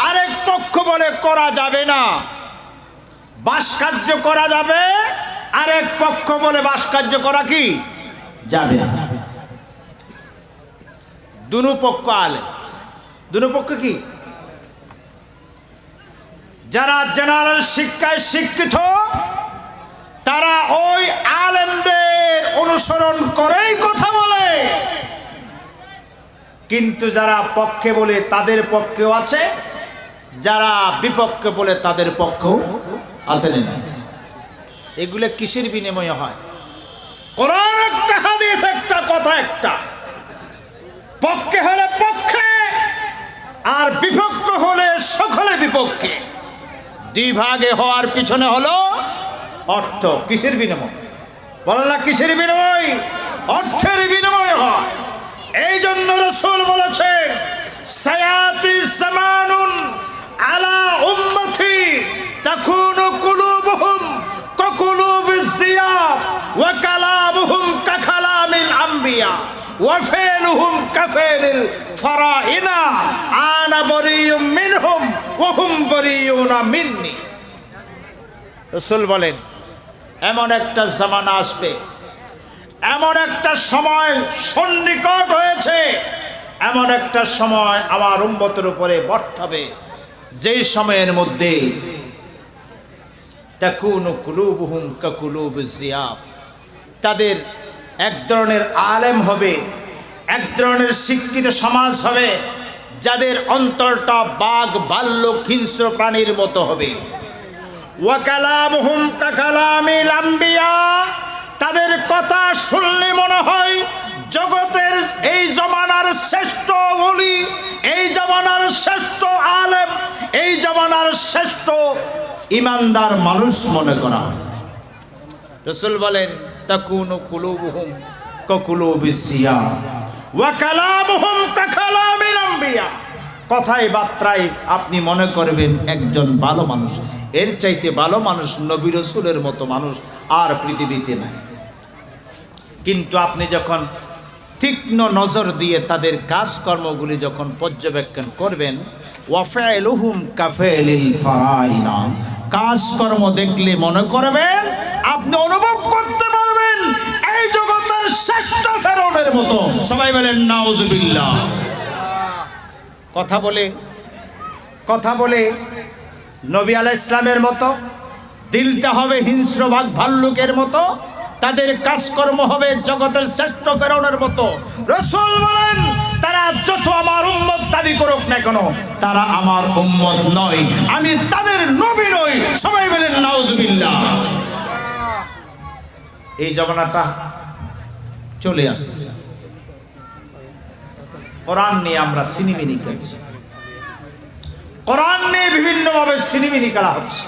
আরেক পক্ষ বলে করা যাবে না। ভাস্কর্য করা যাবে, আরেক পক্ষ বলে ভাস্কর্য করা কি যাবে না। দুনো পক্ষ আলেম, দুনো পক্ষ কি? যারা জেনারেল শিক্ষায় শিক্ষিত তারা ওই আলেমদের অনুসরণ করেই কথা বলে, কিন্তু যারা পক্ষে বলে তাদের পক্ষেও আছে যারা বিপক্ষে বলে তাদের পক্ষও আছে না। এগুলো কিসের বিনিময়ে হয়? কোরআন একটা, হাদিস একটা, কথা একটা। পক্ষে হলে পক্ষে, আর বিপক্ষ হলে সকলে বিপক্ষে। দুই ভাগে হওয়ার পিছনে হলো অর্থ। কিসের বিনিময়? বলো না কিসের বিনিময়? অর্থের বিনিময় হয়। এই জন্য রাসূল বলেছে, সায়াতি জামানুন আলা উম্মতি তাকুনু কুলুবুহুম কাকুলুবিজ জিয়াব ওয়া কালামুহুম কাকালামিল আম্বিয়া ওয়া ফিলুহুম কাফিলিল ফারাইনা আনা বারিয়ুম মিনহুম ওয়া হুম বারিয়ুনা মিন্নি। রাসূল বলেন, এমন একটা জামানা আসবে, এমন একটা সময় সন্নিকট হয়েছে, এমন একটা সময় আমার উম্মতের উপরে বর্তাবে, যেই সময়ের মধ্যে তাকুনু কুলুবুহুম কাকুলুবিজ জিয়াব, তাদের এক ধরনের আলেম হবে, এক ধরনের শিক্ষিত সমাজ হবে, যাদের অন্তরটা বাঘ ভাল্লুক হিংস্র প্রাণীর মতো হবে। ওয়া কালামুহুম কাকালামিল আম্বিয়া, তাদের কথা শুনলে মনে হয় জগতের এই জমানার শ্রেষ্ঠ ওলি, এই জমানার শ্রেষ্ঠ আলেম, এই জমানার শ্রেষ্ঠ ইমানদার মানুষ মনে করা হয়। রাসূল বলেন, তাকুনু কুলুবুহুম কাকুলুবিজ জিয়াব ওয়া কালামুহুম কাকালামিল আম্বিয়া, কথায় বার্তায় আপনি মনে করবেন একজন ভালো মানুষ। এর চাইতে ভালো মানুষ, নবী রাসূলের মতো মানুষ আর পৃথিবীতে নাই। কিন্তু আপনি যখন তীক্ষ্ণ নজর দিয়ে তাদের কাজকর্মগুলি যখন পর্যবেক্ষণ করবেন, ওয়াফাইলুহুম কাফিলিল ফারাইনা, কাজকর্ম দেখলে মনে করবেন, আপনি অনুভব করতে পারবেন এই জগতের শ্রেষ্ঠ ফেরাউনের মতো। সবাই বলেন নাউজুবিল্লাহ। কথা বলে নবী আলাইহিস সালামের মতো, দিলটা হবে হিংস্র বাঘ ভাল্লুকের মতো, তাদের কাজকর্ম হবে জগতের শ্রেষ্ঠ ফেরাউনের মতো। রাসূল বলেন, তারা যত আমার উম্মত দাবি করুক না কেন, তারা আমার উম্মত নয়, আমি তাদের নবী নই। সবাই বলেন নাউজুবিল্লাহ। এই জমানাটা চলে আসছে। কোরআন নিয়ে আমরা সিনেমিনি খেলছি, কোরআন নিয়ে বিভিন্নভাবে সিনেমিনি খেলা হচ্ছে,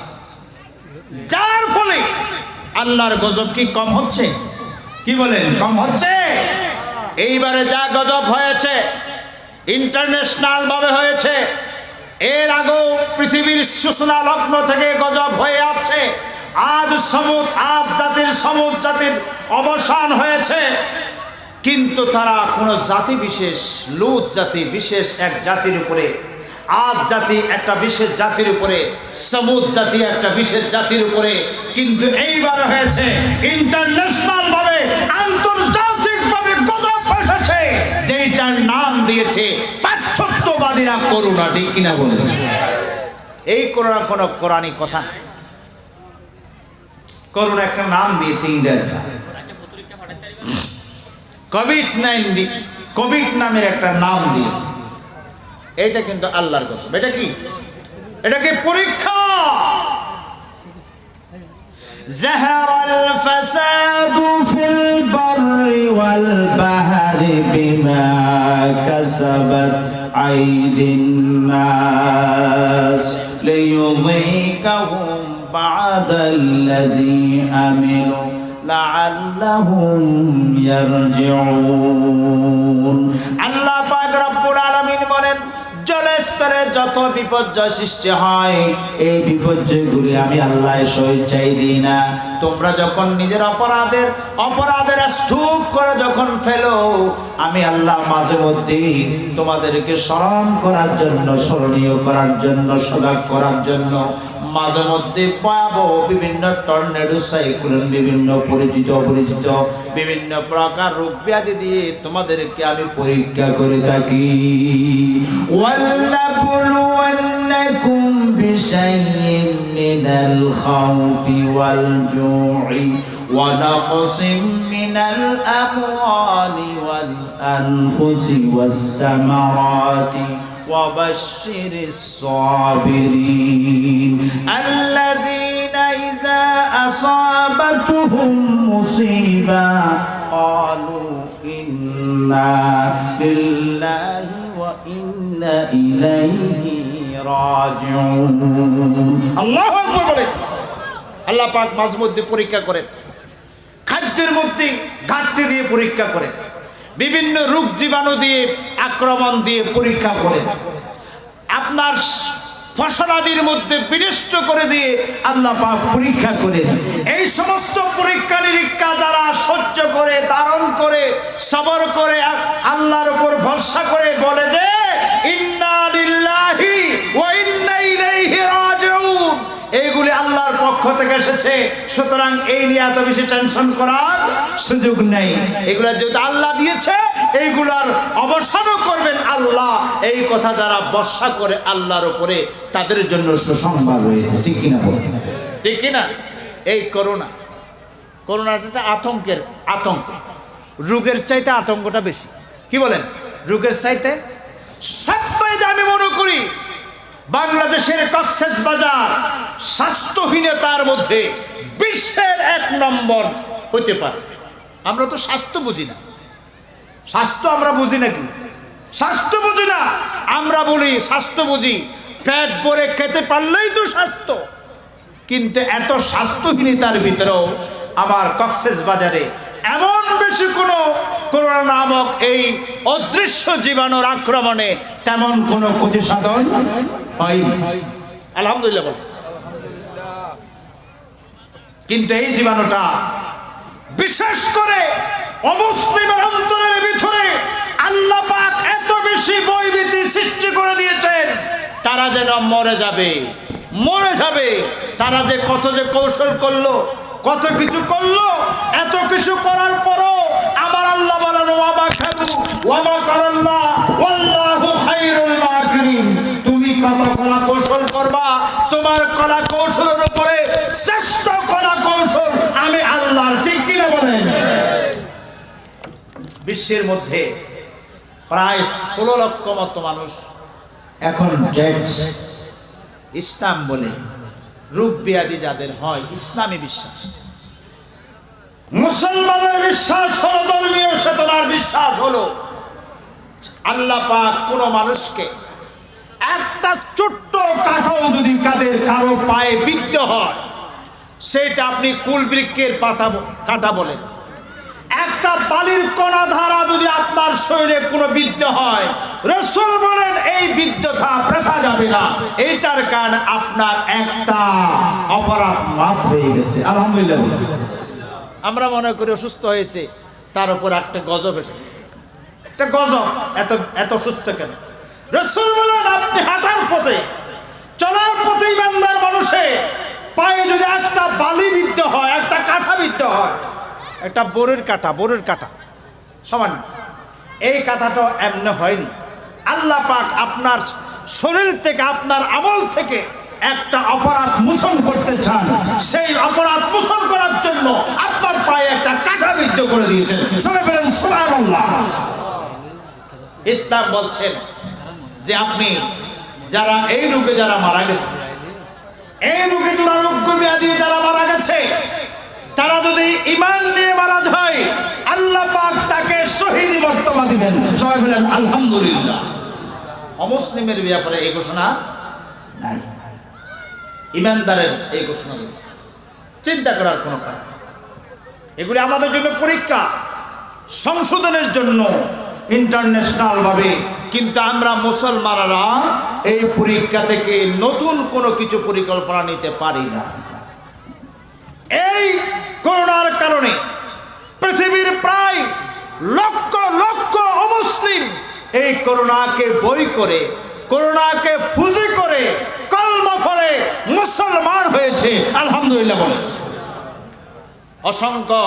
যার ফলে আল্লাহর গজব কি কম হচ্ছে? কি বলেন, কম হচ্ছে? এইবারে যা গজব হয়েছে ইন্টারন্যাশনাল ভাবে হয়েছে, এর আগেও পৃথিবীর সূচনা লগ্ন থেকে গজব হয়ে আছে। আদ জাতির অবসান হয়েছে, কিন্তু তারা কোনো জাতি বিশেষ, লূত জাতি বিশেষ এক জাতির উপরে, আদ জাতি একটা বিশেষ জাতির উপরে, সমুদ জাতি একটা বিশেষ জাতির উপরে, কিন্তু এইবার হয়েছে ইন্টারন্যাশনাল ভাবে, আন্তর্জাতিক ভাবে গজব এসেছে, যেটার নাম দিয়েছে পাশ্চাত্যবাদীরা করোনা। ঠিক কিনা বলেন? এই করোনা কোনো কোরআনী কথা, করোনা একটা নাম দিয়েছে ইংরেজরা, কোভিড নামের একটা নাম দিয়েছে। এটা কিন্তু আল্লাহর গজব। এটা কি? এটা কি পরীক্ষা? যাহারাল ফাসাদু ফিল বাররি ওয়াল বাহরি বিমা কাসাবাত আইদিন নাস লিয়ুযীকাহুম বা'দাল্লাযী আমিলু লাআল্লাহুম ইয়ারজিউন। আল্লাহ পাক রব্বুল আলামিন বলেন, জলস্তরে যত বিপর্যয় সৃষ্টি হয়, এই বিপর্যয়গুলি আমি আল্লাহ স্বেচ্ছায় দিই না। তোমরা যখন নিজের অপরাধের স্তূপ করে যখন ফেলো, আমি আল্লাহ মাঝে মধ্যে তোমাদেরকে স্মরণ করার জন্য, স্মরণীয় করার জন্য, সজাগ করার জন্য মাঝে মধ্যে ভয়াবহ বিভিন্ন টর্নেডো, সাইক্লোন, বিভিন্ন পরিচিত অপরিচিত বিভিন্ন প্রকার রোগ ব্যাধি দিয়ে তোমাদেরকে আমি পরীক্ষা করে থাকি। وَلَنَبْلُوَنَّكُمْ بِشَيْءٍ مِّنَ الْخَوْفِ وَالْجُوعِ وَنَقْصٍ مِّنَ الْأَمْوَالِ وَالْأَنفُسِ وَالثَّمَرَاتِ وبشر الصابرين الذين إذا أصابتهم مصيبة قالوا إنا لله وإنا إليه راجعون الله أكبر আল্লাহ পাক মাঝে মধ্যে পরীক্ষা করেন, খাদ্যের মধ্যে ঘাটতি দিয়ে পরীক্ষা করেন, বিভিন্ন রোগ জীবাণু দিয়ে আক্রমণ দিয়ে পরীক্ষা করেন, আপনার ফসলাদির মধ্যে বিনষ্ট করে দিয়ে আল্লাহ পাক পরীক্ষা করেন। এই সমস্ত পরীক্ষা নিরীক্ষা যারা সহ্য করে, ধারণ করে, সবর করে, আল্লাহর উপর ভরসা করে বলে যে ইন্না লিল্লাহি ওয়া ইন্না ইলাইহি রাজিউন, এইগুলি আল্লাহর পক্ষ থেকে এসেছে, সুতরাং এই নিয়ে এত বেশি টেনশন করার সুযোগ নেই। এগুলা যেহেতু আল্লাহ দিয়েছে, এইগুলার অবসানও করবেন আল্লাহ। এই কথা যারা ভরসা করে আল্লাহর উপরে, তাদের জন্য সুসংবাদ রয়েছে। ঠিক কিনা বলেন? ঠিক কিনা? এই করোনাটা আতঙ্কের আতঙ্ক, রোগের চাইতে আতঙ্কটা বেশি। কি বলেন? রোগের চাইতে সবচেয়ে আমি মনে করি বাংলাদেশের কক্সবাজার স্বাস্থ্যহীনতার মধ্যে বিশ্বের 1 নম্বর হতে পারে। আমরা তো স্বাস্থ্য বুঝি না। স্বাস্থ্য আমরা বুঝি নাকি? স্বাস্থ্য বুঝি না। আমরা বলি স্বাস্থ্য বুঝি, পেট ভরে খেতে পারলেই তো স্বাস্থ্য। কিন্তু এত স্বাস্থ্যহীনতার ভিতরেও আমার কক্সবাজারে এমন বেশি কোনো করোনা নামক এই অদৃশ্য জীবাণুর আক্রমণে তেমন কোনো ক্ষতি সাধন হয়নি, আলহামদুলিল্লাহ। কিন্তু এই জীবাণুটা বিশেষ করে অমুসলিমের অন্তরের ভিতরে আল্লাহ পাক এত বেশি ভয়ভীতি সৃষ্টি করে দিয়েছেন, তারা যেন মরে যাবে। তারা যে কত যে কৌশল করলো, কত কিছু করলো, এত কিছু করার পরও আমার আল্লাহ বলেন ওয়ামা খারু ওয়ামা কারাল্লাহ ওয়াল্লাহু খায়রুল মাকিরিন। তুমি কত কলা কৌশল করবা, তোমার কলা কৌশলের উপরে শ্রেষ্ঠ কলা কৌশল আমি আল্লাহর। ঠিক কিনা বলেন? বিশ্বের মধ্যে প্রায় 16 লক্ষ মতো মানুষ এখন ইসলাম বলে রূপ ব্যাধি যাদের হয়, ইসলামী বিশ্বাস, মুসলমানের বিশ্বাস হলো, ধর্মীয় চেতনার বিশ্বাস হলো আল্লাহ পাক কোন মানুষকে একটা ছোট্ট কাঠাও যদি কারো পায়ে বিদ্ধ হয়, সেটা আপনি কুলবৃক্ষের কাঁটা বলেন, একটা বালির কণা ধারা যদি আপনার শরীরে কোনো বিদ্ধ হয়, রাসূল বলেন এই বিদ্ধতা দেখা যাবে না। এইটার কারণে আপনার একটা অপরাধ মাফ হয়ে গেছে, আলহামদুলিল্লাহ। আমরা মনে করি অসুস্থ হয়েছে, তার উপর একটা গজব এসেছে। একটা গজব, এত সুস্থ কেন? রাসূল বলেন আপনি হাঁটার পথে, চলার পথে ইমানদার মানুষে পায়ে যদি একটা বালি বিদ্ধ হয়, একটা কাঁটা বিদ্ধ হয়, একটা বোরের কাঁটা সমান, এই কাঁটাটা এমনি হয়নি। আল্লাহ পাক আপনার শরীর থেকে, আপনার আমল থেকে একটা অপরাধ মোচন করতে চান, সেই অপরাধ মোচন করার জন্য আপনার পায়ে একটা কাঁটা বিদ্ধ করে দিয়েছেন। সবাই বলেন সুবহানাল্লাহ। ইসলাম বলছেন যে আপনি যারা এই রোগে যারা মারা গেছে, এই রোগে দুরারোগ্য ব্যাধি যারা মারা গেছে, তারা যদি ঈমান নিয়ে মারা যায় আল্লাহ পাক তাকে শহীদ মর্তবা দিবেন। সবাই বলেন আলহামদুলিল্লাহ। অমুসলিমের ব্যাপারে এই ঘোষণা নাই, ঈমানদারের এই ঘোষণা রয়েছে। চিন্তা করার কোনো কারণ, এগুলি আমাদের জন্য পরীক্ষা, সংশোধনের জন্য ইন্টারন্যাশনাল ভাবে। কিন্তু আমরা মুসলমানরা এই পরীক্ষা থেকে নতুন কোনো কিছু পরিকল্পনা নিতে পারি না। এই করোনার কারণে পৃথিবীর প্রায় লক্ষ লক্ষ অমুসলিম এই করোনাকে বই করে, করোনাকে ফুজি করে, কলমা পড়ে মুসলমান হয়েছে, আলহামদুলিল্লাহ বলে। অসংখ্য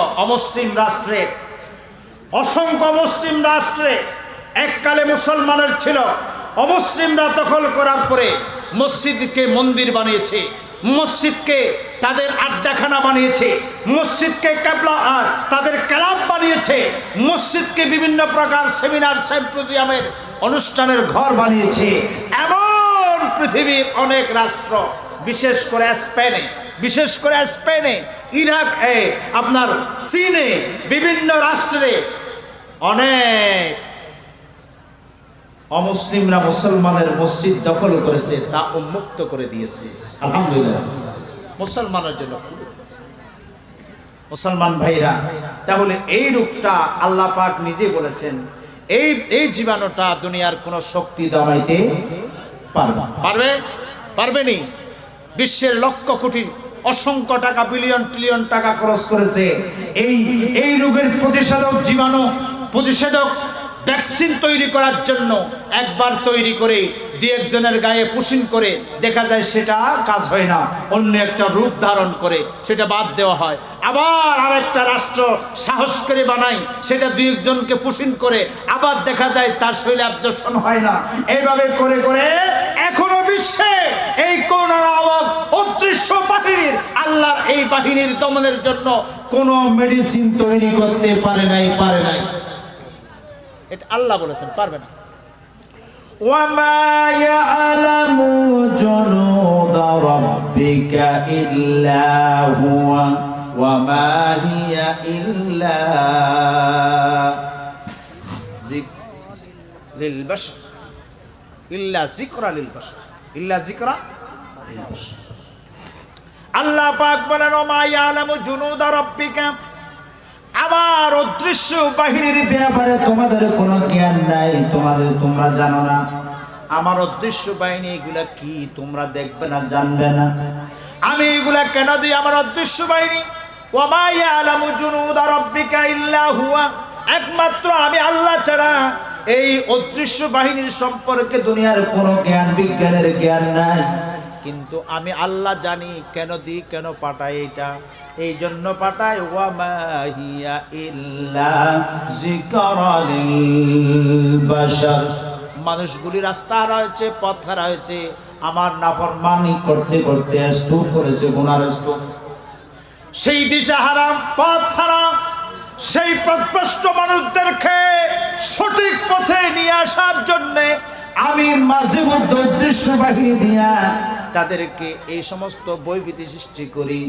মুসলিম রাষ্ট্রে এককালে মুসলমানের ছিল, অমুসলিমরা দখল করার পরে মসজিদকে মন্দির বানিয়েছে, মসজিদকে তাদের আড্ডাখানা বানিয়েছে, মসজিদকে তাদের ক্লাব বানিয়েছে, মসজিদকে বিভিন্ন প্রকার সেমিনার সিম্পোজিয়ামের অনুষ্ঠানের ঘর বানিয়েছে। এমন পৃথিবীর অনেক রাষ্ট্র, বিশেষ করে স্পেনে, ইরাকে, আপনার চীনে, বিভিন্ন রাষ্ট্রে অনেক অমুসলিমরা মুসলমানের মসজিদ দখল করেছে, তা উন্মুক্ত করে দিয়েছে। আলহামদুলিল্লাহ, মুসলমানের জন্য। মুসলমান ভাইরা, তাহলে এই রূপটা আল্লাহ পাক নিজে বলেছেন, এই জীবাণুটা দুনিয়ার কোন শক্তি দমাইতে পারবেনি। বিশ্বের লক্ষ কোটি অসংখ্য টাকা, বিলিয়ন ট্রিলিয়ন টাকা খরচ করেছে এই রোগের প্রতিষেধক ভ্যাকসিন তৈরি করার জন্য। একবার তৈরি করে দুই একজনের গায়ে পুশিং করে দেখা যায় সেটা কাজ হয় না, অন্য একটা রূপ ধারণ করে সেটা বাদ দেওয়া হয়। আবার আরেকটা রাষ্ট্র সাহস করে বানায়, সেটা দুই একজনকে পুশিং করে আবার দেখা যায় তার শরীরে অ্যাবজর্পশন হয় না। এইভাবে করে করে এখনো বিশ্বে এই করোনা নামক অদৃশ্য বাহিনীর, আল্লাহর এই বাহিনীর দমনের জন্য কোনো মেডিসিন তৈরি করতে পারে নাই। এটা আল্লাহ বলেছেন, পারবে না। ওয়ামা ইয়ালামু জুনুদা রাব্বিকা ইল্লা হুয়া ওয়ামা হিয়া ইল্লা লিল বাশর ইল্লা যিকরা লিল বাশর আল্লাহ পাক বলেন, ওয়ামা ইয়ালামু জুনুদা রাব্বিকা, আমার অদৃশ্য বাহিনীর ব্যাপারে তোমাদের কোনো জ্ঞান নাই, তোমরা জানো না। আমার অদৃশ্য বাহিনী এগুলা কি তোমরা দেখবে না, জানবে না। আমি এগুলা কেন দিই? আমার অদৃশ্য বাহিনী, ওয়ামা ইয়ালামু জুনুদা রাব্বিকা ইল্লা হুয়া, একমাত্র আমি আল্লাহ ছাড়া এই অদৃশ্য বাহিনীর সম্পর্কে দুনিয়ার কোনো জ্ঞান, বিজ্ঞানের জ্ঞান নাই। কিন্তু আমি আল্লাহ জানি কেন দিই, কেন পাঠাই। এটা এই জন্য পাঠাই, ওয়ামা হিয়া ইল্লা যিকরা লিল বাশর, মানুষগুলি রাস্তা রয়েছে, পথ হারা হয়েছে, আমার নাফরমানি করতে করতে স্তূপ করেছে, গুনার স্তূপ। সেই দিশা হারাম, পথ হারাম, সেই পথভ্রষ্ট মানুষদেরকে সঠিক পথে নিয়ে আসার জন্যে আমি মাঝে মধ্যে উদ্দেশ্য বাহিনী দিয়া তাদেরকে এই সমস্ত বৈবিধি সৃষ্টি করি।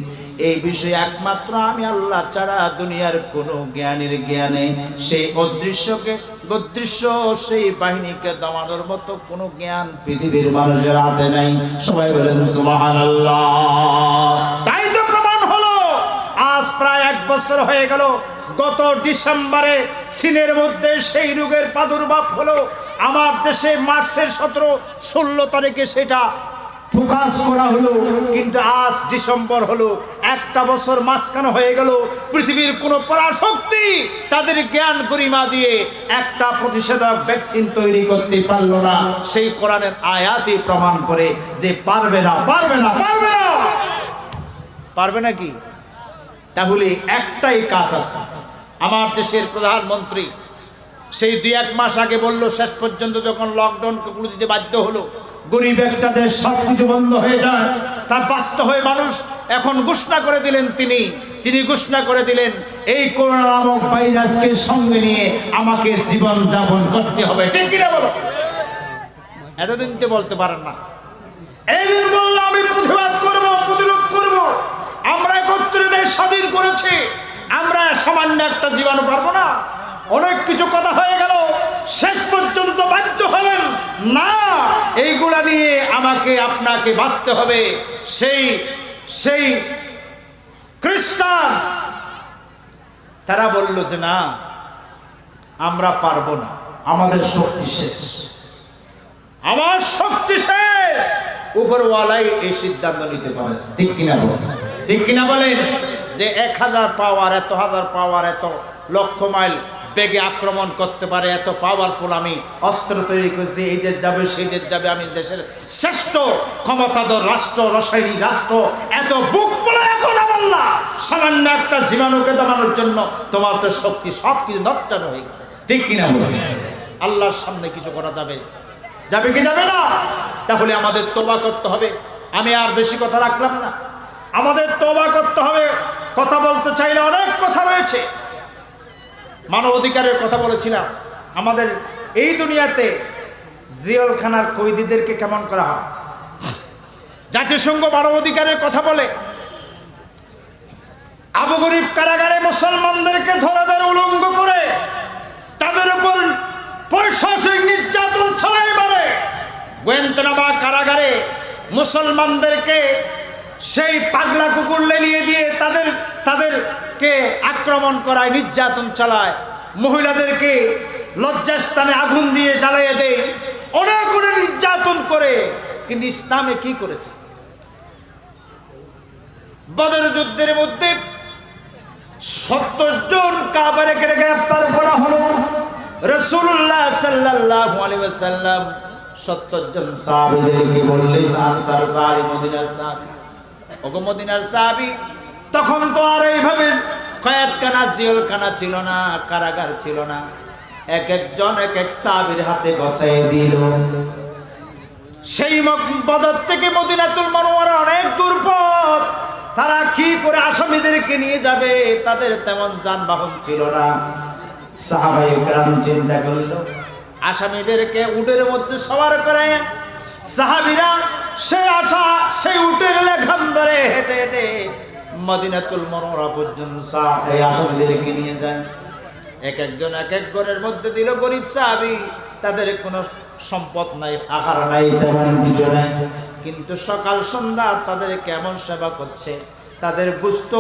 এই বিষয়ে একমাত্র আমি আল্লাহ ছাড়া দুনিয়ার কোনো জ্ঞানের জ্ঞানে সেই অদৃশ্য সেই বাহিনীকে দমানোর মতো কোনো জ্ঞান পৃথিবীর মানুষের হাতে নাই। সবাই বলেন সুবহানাল্লাহ। তাই তো প্রমাণ হলো, আজ প্রায় 1 বছর হয়ে গেল, গত ডিসেম্বরে চীনের মধ্যে সেই রোগের প্রাদুর্ভাব হলো। আমার দেশে মার্চের 17-16 তারিখে সেটা ফোকাস করা হলো, কিন্তু আজ ডিসেম্বর হলো, 1টা বছর মাঝখানে হয়ে গেল। পৃথিবীর কোনো পরাশক্তি তাদের জ্ঞান গরিমা দিয়ে একটা প্রতিষেধক ভ্যাকসিন তৈরি করতে পারলো না। সেই কোরআনের আয়াতই প্রমাণ করে যে পারবে না কি? তাহলে একটাই কাজ আছে। আমার দেশের প্রধানমন্ত্রী সেই 2-1 মাস আগে বললো, শেষ পর্যন্ত যখন লকডাউন খুলে দিতে বাধ্য হলো, গরিব একটা দেশ, সবকিছু বন্ধ হয়ে যায়, তার বাধ্য হয়ে মানুষ এখন ঘোষণা করে দিলেন, তিনি ঘোষণা করে দিলেন, এই করোনা নামক ভাইরাসকে সঙ্গে নিয়ে আমাকে জীবন যাপন করতে হবে। ঠিক কিনা বলো? এতদিন তো বলতে পারেন না। এই দিন বললো আমি প্রতিবাদ করব, প্রতিরোধ করব। আমরা 71 দেশ স্বাধীন করেছি, আমরা সামান্য একটা জীবাণু পারবো না? অনেক কিছু কথা হয়ে গেল, শেষ পর্যন্ত বাধ্য হলেন না, এইগুলা নিয়ে আমাকে আপনাকে বাঁচতে হবে। সেই খ্রিস্টান তারা বলল যে না, আমরা পারবো না, আমাদের শক্তি শেষ, আমার শক্তি শেষ। উপরওয়ালাই এই সিদ্ধান্ত নিতে পারে। ঠিক কিনা বলেন? যে 1000 পাওয়ার, এত হাজার পাওয়ার, এত লক্ষ মাইল বেগে আক্রমণ করতে পারে, এত পাওয়ারফুল আমি অস্ত্র তৈরি করেছি, এই দেশ যাবে সেই দেশ যাবে, আমি দেশের শ্রেষ্ঠ ক্ষমতাধর রাষ্ট্র, রাসায়নিক রাষ্ট্র, এত বুক পোলা এখন আল্লাহ সামান্য একটা জীবাণুকে দমানোর জন্য তোমার তো শক্তি সব কিছু নচ্চানো হয়ে গেছে। ঠিক কিনা বলেন? আল্লাহর সামনে কিছু করা যাবে কি যাবে না? তাহলে আমাদের তওবা করতে হবে। আমি আর বেশি কথা রাখলাম না, আমাদের তওবা করতে হবে। কথা বলতে চাইলে অনেক কথা রয়েছে। মানব অধিকারের কথা বলেছিলাম। আমাদের এই দুনিয়াতে জেলখানার কয়েদিদেরকে কেমন করা হয়। জাতিসংঘ মানবাধিকারের কথা বলে আবু গরিব কারাগারে মুসলমানদেরকে ধরাধর উলঙ্গ করে তাদের উপর পৈশাচিক নির্যাতন ছড়াই মারে। গোয়েন্দানামা কারাগারে মুসলমানদেরকে সেই পাগলা কুকুর লেলিয়ে দিয়ে তাদেরকে আক্রমণ করায়, নির্যাতন চালায়, মহিলাদেরকে লজ্জাস্থানে আগুন দিয়ে জ্বালিয়ে দেয়, অনেক অনেক নির্যাতন করে। কিন্তু ইসলামে কি করেছে? বদর যুদ্ধের মধ্যে 70 জন কাফেরকে গ্রেফতার করা হলো। রাসূলুল্লাহ সাল্লাল্লাহু আলাইহি ওয়াসাল্লাম 70 জন সাহাবীদেরকে বললেন, আনসার সাহাবী, মদিনার সাহাবী, ওগো মদিনার সাহাবী, তখন তো আর এইভাবে কয়েদখানা জেলখানা ছিল না, কারাগার ছিল না। এক একজন এক এক সাহাবীর হাতে গছাই দিল। সেই বদর থেকে মদিনাতুল মুনাওয়ারা অনেক দূর পথ। তারা কি করে আসামিদেরকে নিয়ে যাবে? তাদের তেমন যানবাহন ছিল না। সাহাবায়ে কেরাম চিন্তা করল, আসামিদেরকে উটের মধ্যে সওয়ার করে সাহাবীরা সেই উটের লেখান ধরে হেঁটে হেঁটে মদিনাতুল মুনাওয়ারা পর্যন্ত এই আসামিদেরকে নিয়ে যায়। এক একজন এক এক ঘরের মধ্যে দিল। গরিব সাহাবী, তাদের কোনো সম্পদ নাই, আহার নাই, তেমন কিছু নাই, কিন্তু সকাল সন্ধ্যা তাদের কেমন সেবা করছে। তাদের গোশত,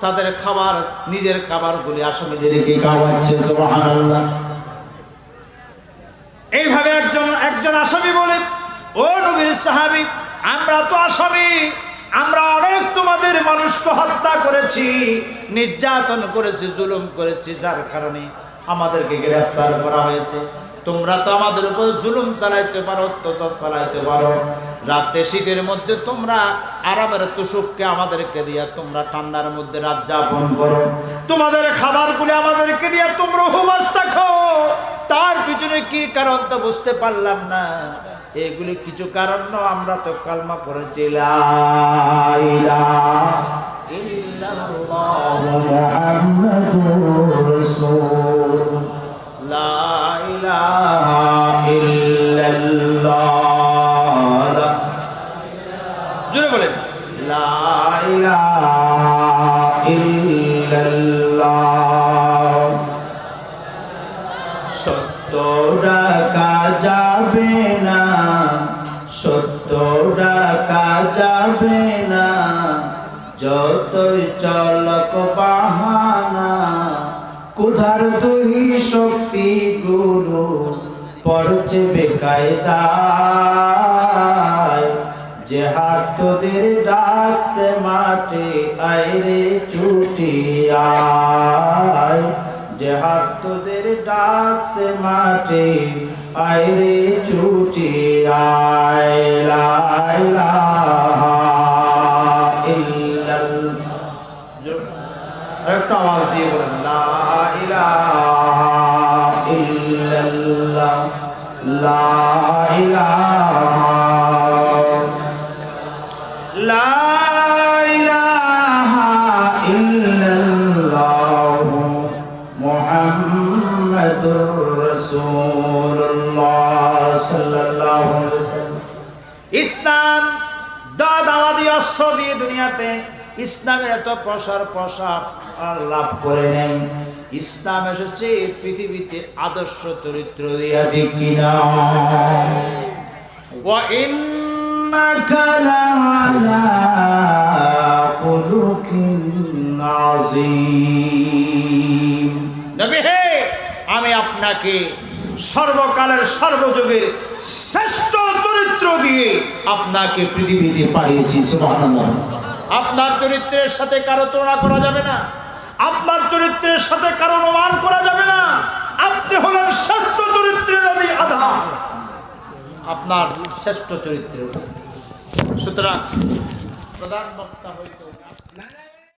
তাদের খাবার, নিজের খাবারগুলি আসামিদেরকে খাওয়াচ্ছে। সুবহানাল্লাহ। এইভাবে একজন আসামি বলে, ও নবীর সাহাবী, আমরা তো আসামি, আমরা অনেক তোমাদের মানুষকে হত্যা করেছি, নির্যাতন করেছি, জুলুম করেছি, যার কারণে আমাদেরকে গ্রেফতার করা হয়েছে। তোমরা তো আমাদের উপর জুলুম চালাইতে পারো, অত্যাচার চালাইতে পারো। রাতে শীতের মধ্যে তোমরা আরামের তুষককে আমাদেরকে দিয়া তোমরা ঠান্ডার মধ্যে রাত যাপন করো। তোমাদের খাবারগুলি আমাদেরকে দিয়া তোমরা উপবাস থাকো। তার পিছনে কি কারণ তো বুঝতে পারলাম না। এগুলি কিছু কারণ না, আমরা তো কালমা করেছি, লা ইলাহা ইল্লাল্লাহু মুহাম্মাদুর রাসূলুল্লাহ, লা ইলাহা ইল্লাল্লাহ। জোরে বলেন, লা ইলাহা ইল্লাল্লাহ। সত্য ডাকা যাবে না, সত্য ডাকা যাবে না, যতই চলক বাহানা। কুধার দুই শক্তি গুরু পড়ছে বেকায়দায়। যে হাত তোদের ডাকছে মাঠে, আইরে ছুটি আয়। যে হাত তোদের ডাকছে মাঠে, আইরে ছুটি আয়। লা ইলাহা ইল্লাল্লাহ। একটা আওয়াজ দিয়ে বলেন, লা ইলাহা ইল্লাল্লাহ, লা ইলাহা, লা ইলাহা ইল্লাল্লাহ মুহাম্মাদুর রাসূলুল্লাহ সাল্লাল্লাহু আলাইহি ওয়াসাল্লাম। ইসলাম দাওয়াতি অস্ত্র দিয়ে দুনিয়াতে ইসলামের এত প্রসার লাভ করে নেই। ইসলাম এসেছে পৃথিবীতে আদর্শ চরিত্র দিয়া, ঠিক কিনা? ওয়া ইন্নাকা লাআলা খুলুকিন আযীম। নবী হে, আমি আপনাকে সর্বকালের সর্বযুগের শ্রেষ্ঠ চরিত্র দিয়ে আপনাকে পৃথিবীতে পাঠিয়েছি। সুবহানাল্লাহ। আপনার চরিত্রের সাথে কারো তুলনা করা যাবে না, আপনার চরিত্রের সাথে কারো অনুমান করা যাবে না। আপনি হলেন শ্রেষ্ঠ চরিত্রের আধার, আপনার শ্রেষ্ঠ চরিত্রের। সুতরাং প্রধান বক্তা হইতো